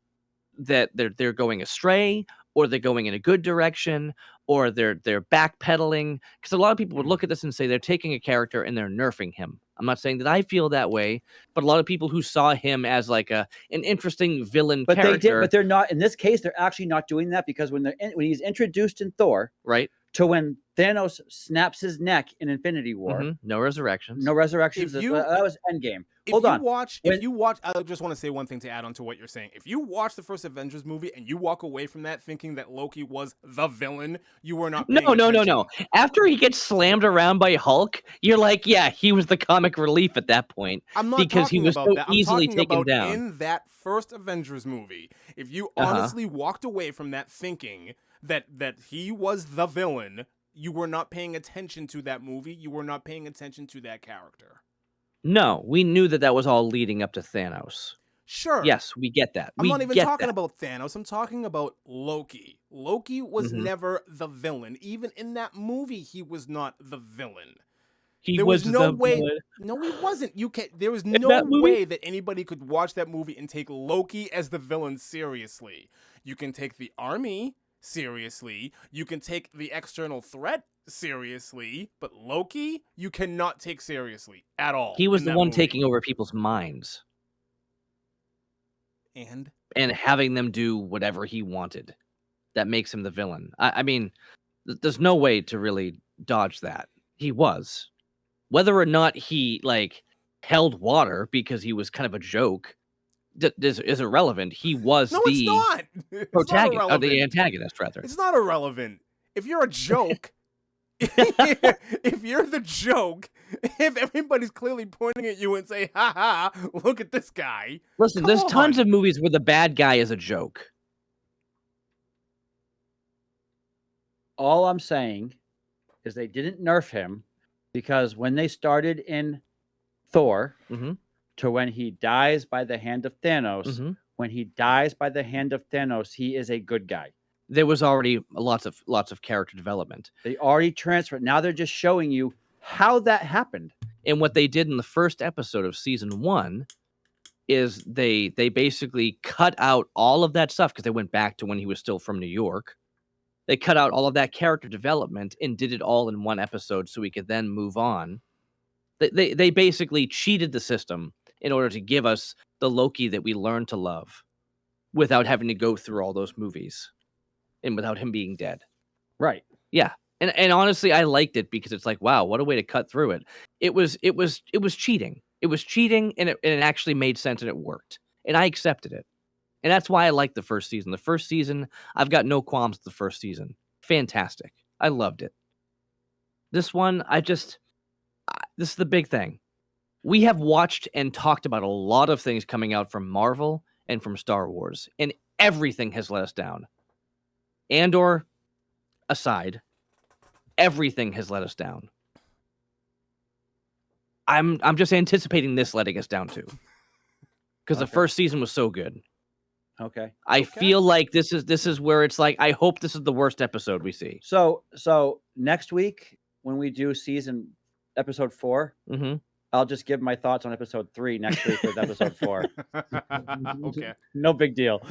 that they're going astray, or they're going in a good direction, or they're backpedaling? Because a lot of people would look at this and say they're taking a character and they're nerfing him. I'm not saying that I feel that way, but a lot of people who saw him as like an interesting villain but character, they did. But they're not. In this case, they're actually not doing that because when he's introduced in Thor, right? to when Thanos snaps his neck in Infinity War, Mhm. No resurrections. no resurrections. If you- that was Endgame. If Hold you on. watch, When- if you watch, I just want to say one thing to add on to what you're saying. If you watch the first Avengers movie and you walk away from that thinking that Loki was the villain, you were not. Paying No. attention. After he gets slammed around by Hulk, you're like, yeah, he was the comic relief at that point. I'm not because he talking was about so that. I'm easily talking taken about down. in that first Avengers movie. If you Uh-huh. honestly walked away from that thinking that he was the villain, you were not paying attention to that movie. You were not paying attention to that character. No, we knew that was all leading up to Thanos. Sure. Yes, we get that. I'm We not even get talking that. about Thanos. I'm talking about Loki. Loki was Mhm. never the villain. Even in that movie, he was not the villain. He there was no the way- villain. No, he wasn't. There was In no that movie? way that anybody could watch that movie and take Loki as the villain seriously. You can take the army seriously. You can take the external threat seriously, but Loki, you cannot take seriously at all. He was in the that one movie. taking over people's minds And and having them do whatever he wanted. that makes him the villain. I mean, there's no way to really dodge that. He was. Whether or not he, like, held water because he was kind of a joke is irrelevant. He was No, it's not. It's not irrelevant. The antagonist, rather. It's not irrelevant. If you're a joke, if you're the joke, if everybody's clearly pointing at you and say, "Ha ha, look at this guy." Listen, there's tons of movies where the bad guy is a joke. All I'm saying is they didn't nerf him because when they started in Thor to when he dies by the hand of Thanos, when he dies by the hand of Thanos, he is a good guy. There was already lots of character development. They already transferred. Now they're just showing you how that happened. And what they did in the first episode of season 1 is they basically cut out all of that stuff because they went back to when he was still from New York. They cut out all of that character development and did it all in one episode so we could then move on. They basically cheated the system in order to give us the Loki that we learned to love without having to go through all those movies and without him being dead. Right. Yeah. And honestly, I liked it because it's like, wow, what a way to cut through it. It was cheating. It was cheating and it actually made sense and it worked. And I accepted it. And that's why I liked the first season. The first season, I've got no qualms with the first season. Fantastic. I loved it. This one, this is the big thing. We have watched and talked about a lot of things coming out from Marvel and from Star Wars, and everything has let us down. Andor aside, everything has let us down. I'm just anticipating this letting us down too. Because the first season was so good. Okay. I feel like this is where it's like, I hope this is the worst episode we see. So next week when we do episode 4, I'll just give my thoughts on episode 3 next week with episode 4. Okay. No big deal.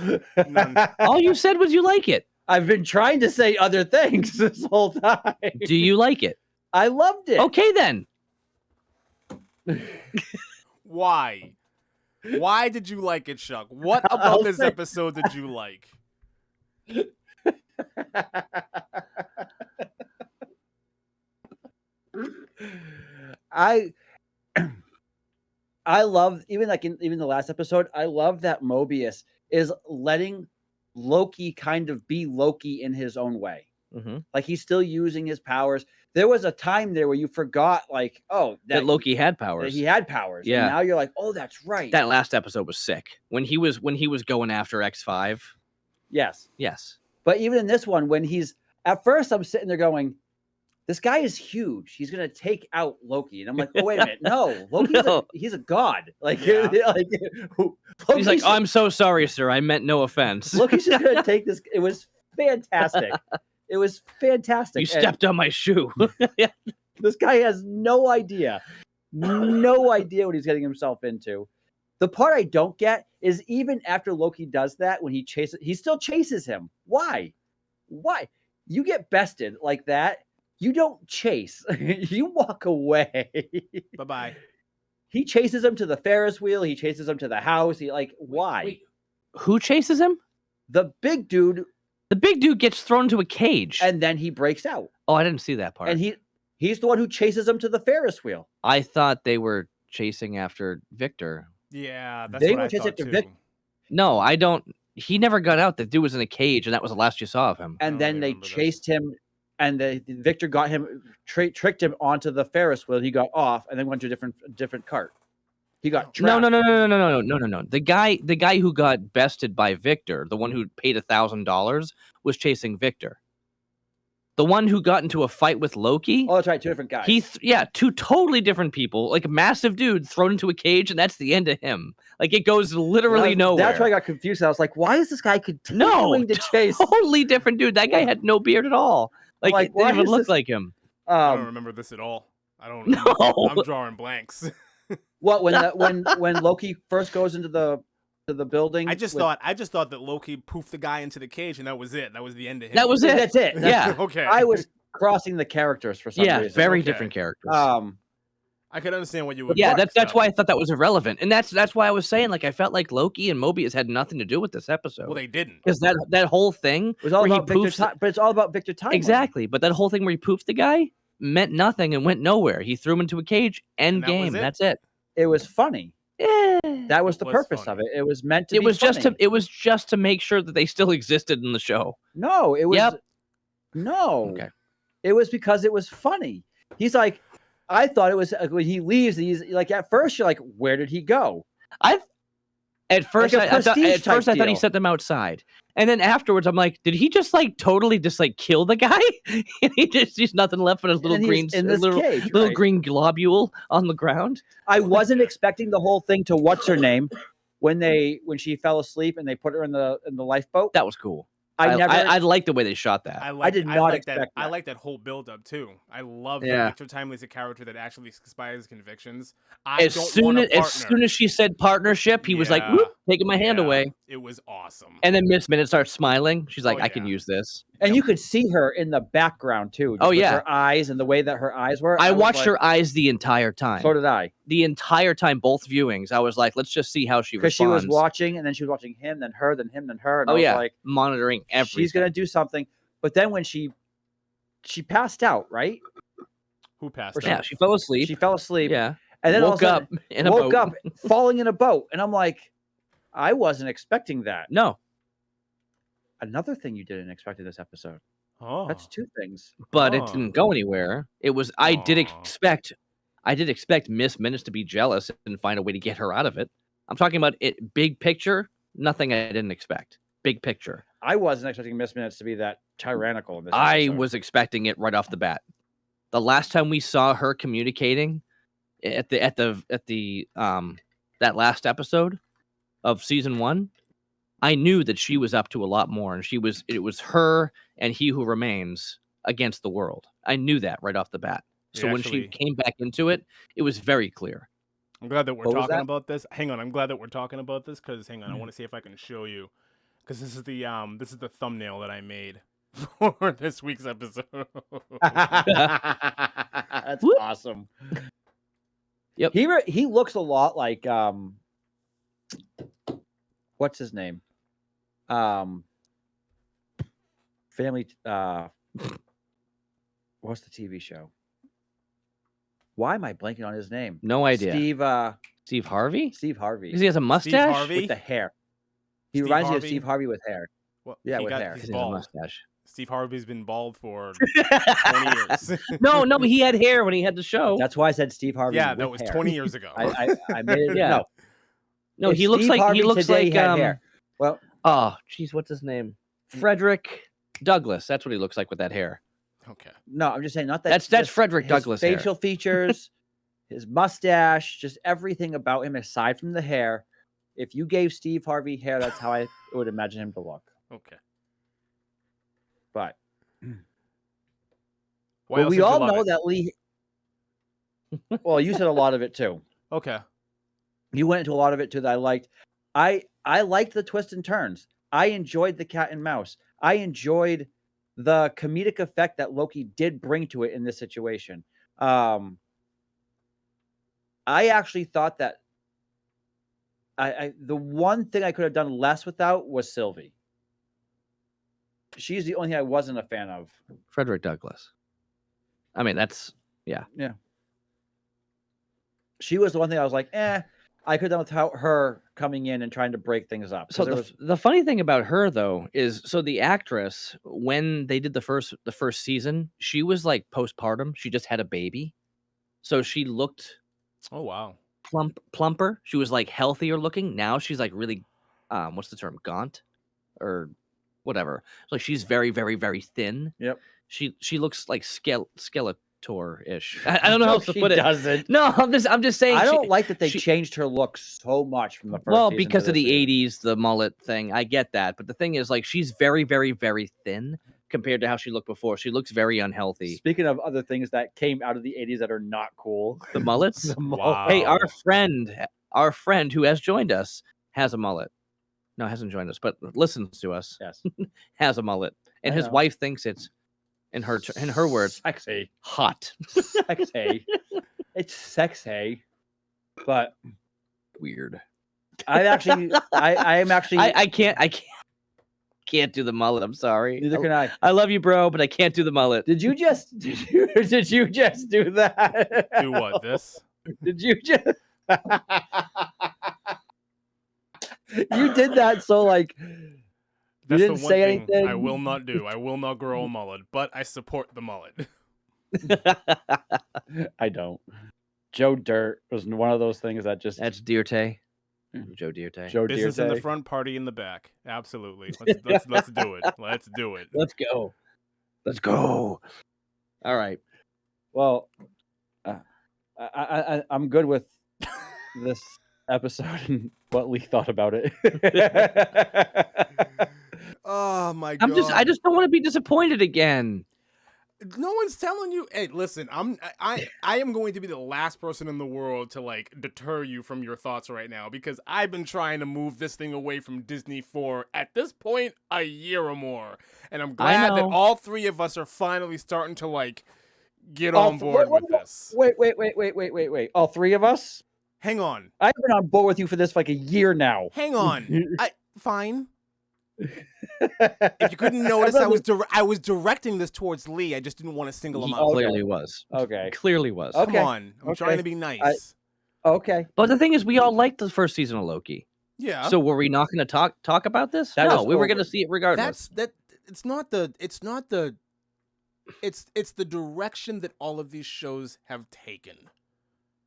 All you said was you like it. I've been trying to say other things this whole time. Do you like it? I loved it. Okay then. Why? Why did you like it, Chuck? What about this episode did you like? I love even the last episode. I love that Mobius is letting Loki kind of be Loki in his own way. Like he's still using his powers. There was a time there where you forgot, like, that Loki had powers. That he had powers. Yeah. And now you're like, oh, that's right. That last episode was sick. When he was going after X5. Yes. Yes. But even in this one, when at first I'm sitting there going, this guy is huge. He's gonna take out Loki, and I'm like, oh wait a minute, no, Loki's he's a god. Like, he's like, I'm so sorry, sir. I meant no offense. Loki's just gonna take this. It was fantastic. It was fantastic. You stepped on my shoe. This guy has no idea what he's getting himself into. The part I don't get is even after Loki does that, when he still chases him. Why? You get bested like that. You don't chase. You walk away. Bye-bye. He chases him to the Ferris wheel. He chases him to the house. Why? Wait. Who chases him? The big dude. The big dude gets thrown into a cage. And then he breaks out. Oh, I didn't see that part. And he's the one who chases him to the Ferris wheel. I thought they were chasing after Victor. Yeah, that's what I thought too. No, I don't. He never got out. The dude was in a cage, and that was the last you saw of him. And then they chased him, and Victor got him, tricked him onto the Ferris wheel. He got off, and then went to a different cart. He got trapped. No. The guy who got bested by Victor, the one who paid $1,000, was chasing Victor. The one who got into a fight with Loki. Oh, that's right, two different guys. Two totally different people. Like a massive dude thrown into a cage, and that's the end of him. Like it goes literally nowhere. That's why I got confused. I was like, why is this guy continuing to chase? Totally different dude. That guy had no beard at all. Like it didn't even look like him. I don't remember this at all. I don't know. I'm drawing blanks. What when Loki first goes into the building? I just thought that Loki poofed the guy into the cage and that was it. That was the end of him. That was it. That's it. Yeah. Okay. I was crossing the characters for some reason. Yeah, very different characters. I could understand what you would. Yeah, that's why I thought that was irrelevant, and that's why I was saying like I felt like Loki and Mobius had nothing to do with this episode. Well, they didn't, because that whole thing was all about Victor. But it's all about Victor Timely. Exactly, but that whole thing where he poofed the guy meant nothing and went nowhere. He threw him into a cage. End game. That's it. It was funny. Yeah, that was the purpose of it. It was meant to. It was just to make sure that they still existed in the show. No, it was. Yep. No. Okay. It was because it was funny. He's like, I thought it was when he leaves. He's like, at first you're like, where did he go? At first like I thought he set them outside, and then afterwards I'm like, did he just like totally just like kill the guy? And he's nothing left but his little green little green globule on the ground. I wasn't expecting the whole thing to what's her name when she fell asleep and they put her in the lifeboat. That was cool. I like the way they shot that. I did not expect that. I like that whole build up too. I love that Victor Timely is a character that actually inspires convictions. As soon as she said partnership, he was like, whoop, taking my hand away. It was awesome. And then Miss Minute starts smiling. She's like, I can use this. And you could see her in the background too. Her eyes and the way that her eyes were. I watched her eyes the entire time. So did I. The entire time, both viewings. I was like, let's just see how she responds. Because she was watching, and then she was watching him, then her, then him, then her. And I was like, monitoring everything. She's gonna do something. But then when she passed out, right? Who passed out? Yeah, she fell asleep. She fell asleep. Yeah. And then woke up falling in a boat. And I'm like, I wasn't expecting that. No. Another thing you didn't expect in this episode. Oh. That's two things. But it didn't go anywhere. It was I did expect Miss Minutes to be jealous and find a way to get her out of it. I'm talking about it big picture, nothing I didn't expect. Big picture. I wasn't expecting Miss Minutes to be that tyrannical in this episode. I episode. was expecting it right off the bat. The last time we saw her communicating at the that last episode of season 1, I knew that she was up to a lot more, and it was her and He Who Remains against the world. I knew that right off the bat. So when she came back into it, it was very clear. I'm glad that we're talking about this. Hang on, I'm glad that we're talking about this because I want to see if I can show you because this is the thumbnail that I made for this week's episode. That's awesome. Yep. He looks a lot like what's his name? Family what's the TV show? Why am I blanking on his name? No idea. Steve Harvey? Steve Harvey. Because he has a mustache with the hair. He reminds me of Steve Harvey with hair. Well, with hair. He's bald. Mustache. Steve Harvey's been bald for 20 years. No, he had hair when he had the show. That's why I said Steve Harvey. Yeah, that was 20 years ago. I made it. Yeah. No, he looks like hair. Well, oh, geez, what's his name? Frederick Douglass. That's what he looks like with that hair. Okay. No, I'm just saying not that. That's Frederick Douglass. Facial features, his mustache, just everything about him aside from the hair. If you gave Steve Harvey hair, that's how I would imagine him to look. Okay. But we all know that Lee. Well, you said a lot of it too. Okay. You went into a lot of it too that I liked. I liked the twists and turns. I enjoyed the cat and mouse. I enjoyed the comedic effect that Loki did bring to it in this situation. I actually thought that the one thing I could have done less without was Sylvie. She's the only thing I wasn't a fan of. Frederick Douglass. I mean, that's yeah. She was the one thing I was like, I could have done without her coming in and trying to break things up. So the funny thing about her though is, so the actress, when they did the first season, she was like postpartum. She just had a baby, so she looked plumper. She was like healthier looking. Now she's like really, what's the term, gaunt, or whatever. Like she's very, very, very thin. Yep. She looks like Skeletor-ish. I don't know how else to put it. Doesn't. No, I'm just saying. I don't like that they changed her look so much from the first. Well, because of the '80s, the mullet thing. I get that, but the thing is, like, she's very, very, very thin compared to how she looked before. She looks very unhealthy. Speaking of other things that came out of the '80s that are not cool, the mullets. Wow. Hey, our friend who has joined us has a mullet. No, hasn't joined us, but listens to us. Yes, has a mullet, and his wife thinks it's, in her words, sexy, hot, sexy. It's sexy, but Weird. I am actually. I can't do the mullet. I'm sorry. Neither can I. I love you, bro, but I can't do the mullet. Did you just do that? Do what? This? Did you just? You did that so like. You That's didn't the one say thing anything. I will not do. I will not grow a mullet, but I support the mullet. I don't. Joe Dirt was one of those things that just. That's Dirte. Joe Dirte. Joe Business in the Dirte. front, party in the back. Absolutely. Let's do it. Let's do it. Let's go. Let's go. All right. Well, I'm good with this episode and what Lee thought about it. Oh my god! I just don't want to be disappointed again. No one's telling you. Hey, listen, I am going to be the last person in the world to like deter you from your thoughts right now, because I've been trying to move this thing away from Disney for, at this point, a year or more, and I'm glad that all three of us are finally starting to like get on board with this. Wait! All three of us? Hang on. I've been on board with you for this for like a year now. Hang on. Fine. If you couldn't notice, I was directing this towards Lee. I just didn't want to single him out. Clearly was. Okay. Clearly was. Okay. Come on. I'm trying to be nice. Okay. But the thing is, we all liked the first season of Loki. Yeah. So were we not going to talk about this? No, we were going to see it regardless. It's the direction that all of these shows have taken.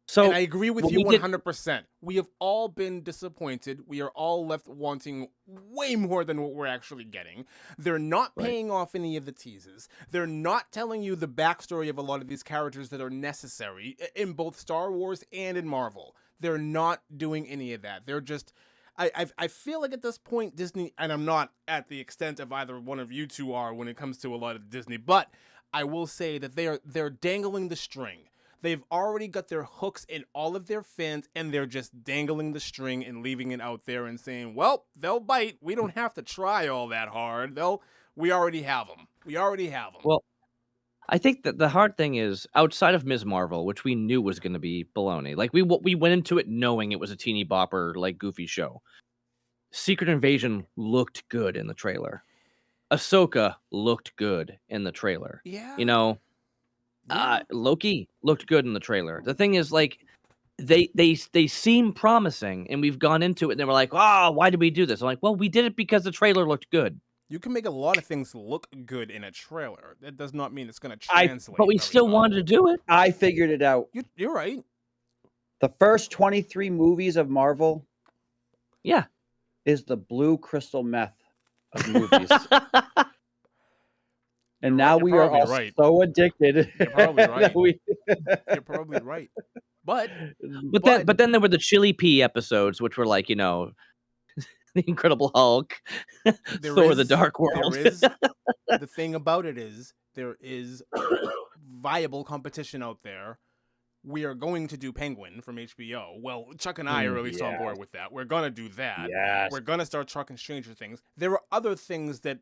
So, and I agree with you 100%. We have all been disappointed. We are all left wanting way more than what we're actually getting. They're not paying off any of the teases. They're not telling you the backstory of a lot of these characters that are necessary in both Star Wars and in Marvel. They're not doing any of that. They're just... I feel like at this point, Disney, and I'm not at the extent of either one of you two are when it comes to a lot of Disney, but I will say that they're dangling the string. They've already got their hooks in all of their fans, and they're just dangling the string and leaving it out there and saying, well, they'll bite. We don't have to try all that hard. We already have them. Well, I think that the hard thing is, outside of Ms. Marvel, which we knew was going to be baloney, like we went into it knowing it was a teeny bopper, like goofy show. Secret Invasion looked good in the trailer. Ahsoka looked good in the trailer. Yeah. You know, Loki looked good in the trailer. The thing is, like, they seem promising, and we've gone into it, and they were like, "Oh, why did we do this?" I'm like, "Well, we did it because the trailer looked good." You can make a lot of things look good in a trailer. That does not mean it's going to translate. But we still wanted to do it. I figured it out. You're right. The first 23 movies of Marvel, is the blue crystal meth of movies. And now we are all so addicted. You're probably right. You're probably right. But then there were the Chili Pea episodes, which were like, you know, the Incredible Hulk, Thor: The Dark World. The thing about it is there is viable competition out there. We are going to do Penguin from HBO. Well, Chuck and I are at least on board with that. We're gonna do that. Yes. We're gonna start trucking Stranger Things. There are other things that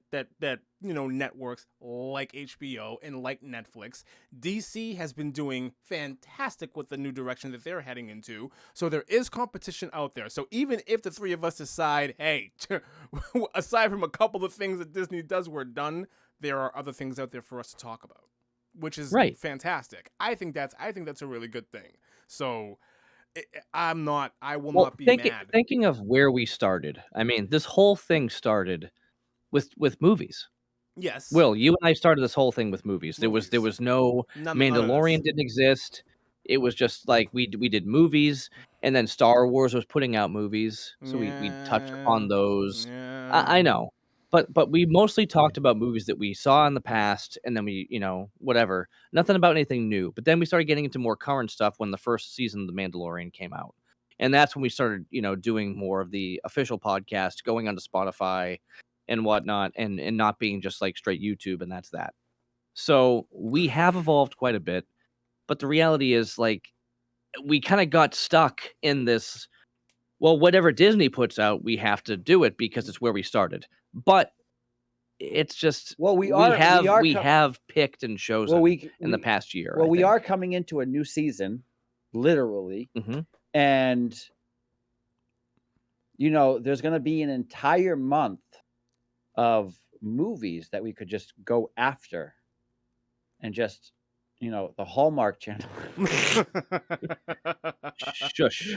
you know, networks like HBO and like Netflix. DC has been doing fantastic with the new direction that they're heading into. So there is competition out there. So even if the three of us decide, hey, aside from a couple of things that Disney does, we're done, there are other things out there for us to talk about, which is fantastic. I think that's a really good thing. So I will not be mad. Thinking of where we started, I mean, this whole thing started with movies. Yes. Will, you and I started this whole thing with movies. There was no Mandalorian didn't exist. It was just like we did movies, and then Star Wars was putting out movies, so we touched upon those. I know. But we mostly talked about movies that we saw in the past, and then we, you know, whatever. Nothing about anything new. But then we started getting into more current stuff when the first season of The Mandalorian came out. And that's when we started, you know, doing more of the official podcast, going onto Spotify and whatnot, and not being just like straight YouTube, and that's that. So we have evolved quite a bit. But the reality is, like, we kind of got stuck in this, well, whatever Disney puts out, we have to do it because it's where we started. But it's just, well, we have picked and chosen in the past year. Well, we are coming into a new season literally. Mm-hmm. And, you know, there's going to be an entire month of movies that we could just go after and just, you know, the Hallmark Channel Shush.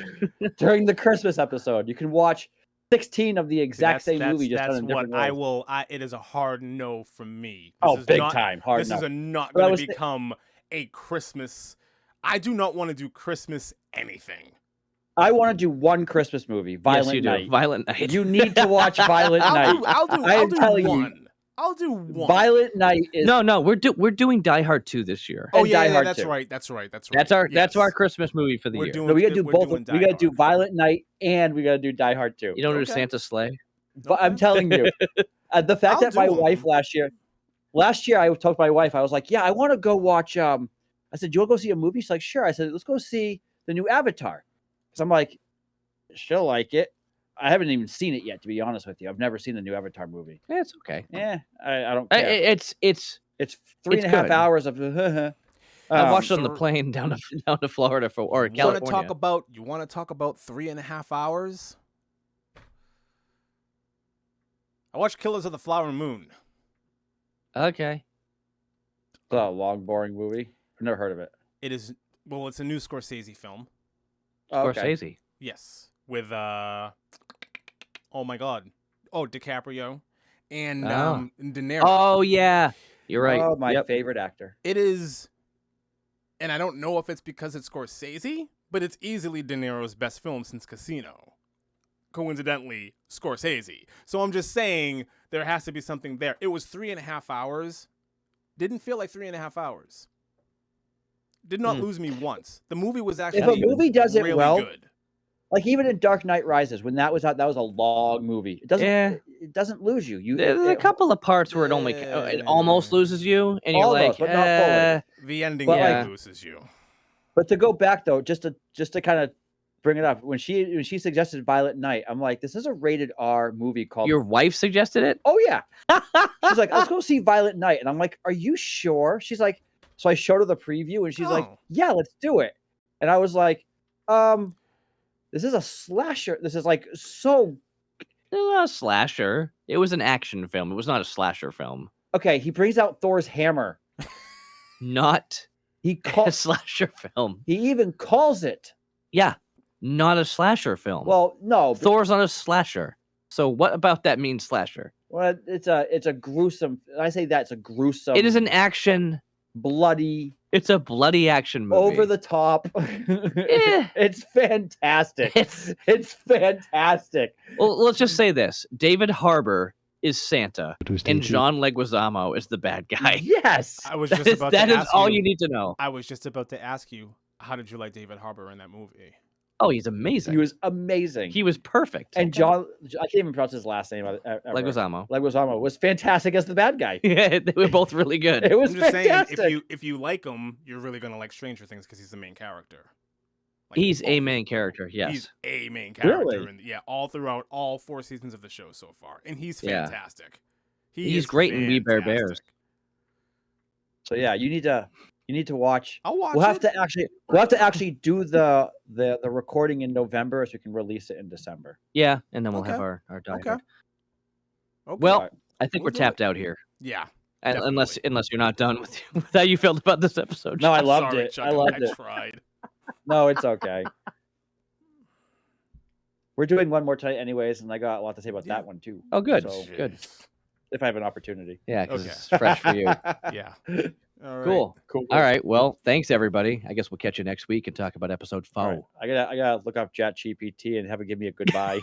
during the Christmas episode. You can watch 16 of the exact same movie just done in what different ways. it is a hard no from me. Big time. Hard This no. is not But I going was to become a Christmas. I do not want to do Christmas anything. I want to do one Christmas movie, Violent Yes, you do. Night. Violent Night. You need to watch Violent Night. I'll do one. I'll do one. Violent Night is No, we're doing Die Hard 2 this year. Oh and yeah, Die Hard that's 2. right. That's right. That's our Christmas movie for the year. No, we gotta do both. doing We Die gotta do Hard. Violent Night and we gotta do Die Hard 2. You don't do Okay. Santa's sleigh? But I'm telling you, the fact I'll that my do 'em. wife last year I told my wife, I was like, yeah, I want to go watch. I said, do you want to go see a movie? She's like, sure. I said, let's go see the new Avatar. Because I'm like, she'll like it. I haven't even seen it yet, to be honest with you. I've never seen the new Avatar movie. Yeah, it's okay. I don't care. It's 3.5 good. hours of. I watched it on the plane down to Florida or California. You want to talk about 3.5 hours? I watched Killers of the Flower Moon. Okay. It's a long, boring movie. I've never heard of it. It is it's a new Scorsese film. Oh, okay. Scorsese. Yes, with oh my God, DiCaprio and De Niro. Oh yeah, you're right. Oh, my favorite actor. It is, and I don't know if it's because it's Scorsese, but it's easily De Niro's best film since Casino. Coincidentally, Scorsese. So I'm just saying there has to be something there. It was 3.5 hours. Didn't feel like 3.5 hours. Did not lose me once. The movie was actually If a movie does it really well, good. like even in Dark Knight Rises, when that was out, that was a long movie. It doesn't lose you. There's a couple of parts where it almost loses you, and you're like, but not fully. The ending loses you. But to go back though, just to kind of bring it up, when she suggested Violent Night, I'm like, this is a rated R movie called. Your wife suggested it? Oh yeah. She's like, let's go see Violent Night, and I'm like, are you sure? She's like, so I showed her the preview, and she's like, yeah, let's do it. And I was like, this is a slasher. This is like so. It was not a slasher. It was an action film. It was not a slasher film. Okay, he brings out Thor's hammer. Not a slasher film. He even calls it. Yeah, not a slasher film. Well, no. Thor's not a slasher. So what about that means slasher? Well, it's a gruesome. I say that it's a gruesome. It is an action, bloody. It's a bloody action movie. Over the top. It's fantastic. It's fantastic. Well, let's just say this: David Harbour is Santa, and John Leguizamo is the bad guy. Yes, I was just about to ask that is all you need to know. I was just about to ask you, how did you like David Harbour in that movie? Oh, he's amazing. He was amazing. He was perfect. And John, I can't even pronounce his last name. Leguizamo. Leguizamo was fantastic as the bad guy. Yeah, they were both really good. It was I'm just fantastic. saying, if you like him, you're really gonna like Stranger Things because he's the main character. Like, he's a main character. Yes, he's a main character. Really? And all throughout all 4 seasons of the show so far, and he's fantastic. He's great in We Bear Bears. So yeah, you need to watch. I'll watch. We'll have to actually do the recording in November so we can release it in December. Yeah, and then we'll have our diet. Well, I think we're tapped out here. Yeah. Unless you're not done with how you felt about this episode. No, I loved Sorry, it. Chuck, I loved it. Tried. No, it's okay. We're doing one more tonight anyways, and I got a lot to say about that one too. Oh, good. So, Good. If I have an opportunity. Yeah, because it's fresh for you. Yeah. All right. Cool. All right. Well, thanks everybody. I guess we'll catch you next week and talk about episode 4. Right. I gotta look up ChatGPT and have it give me a goodbye.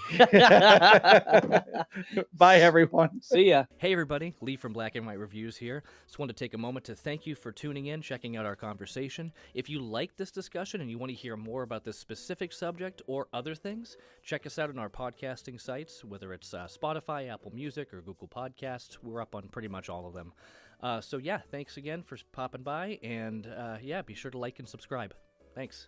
Bye everyone. See ya. Hey everybody, Lee from Black and White Reviews here. Just wanted to take a moment to thank you for tuning in, checking out our conversation. If you like this discussion and you want to hear more about this specific subject or other things, check us out on our podcasting sites, whether it's Spotify, Apple Music, or Google Podcasts. We're up on pretty much all of them. So yeah, thanks again for popping by, and be sure to like and subscribe. Thanks.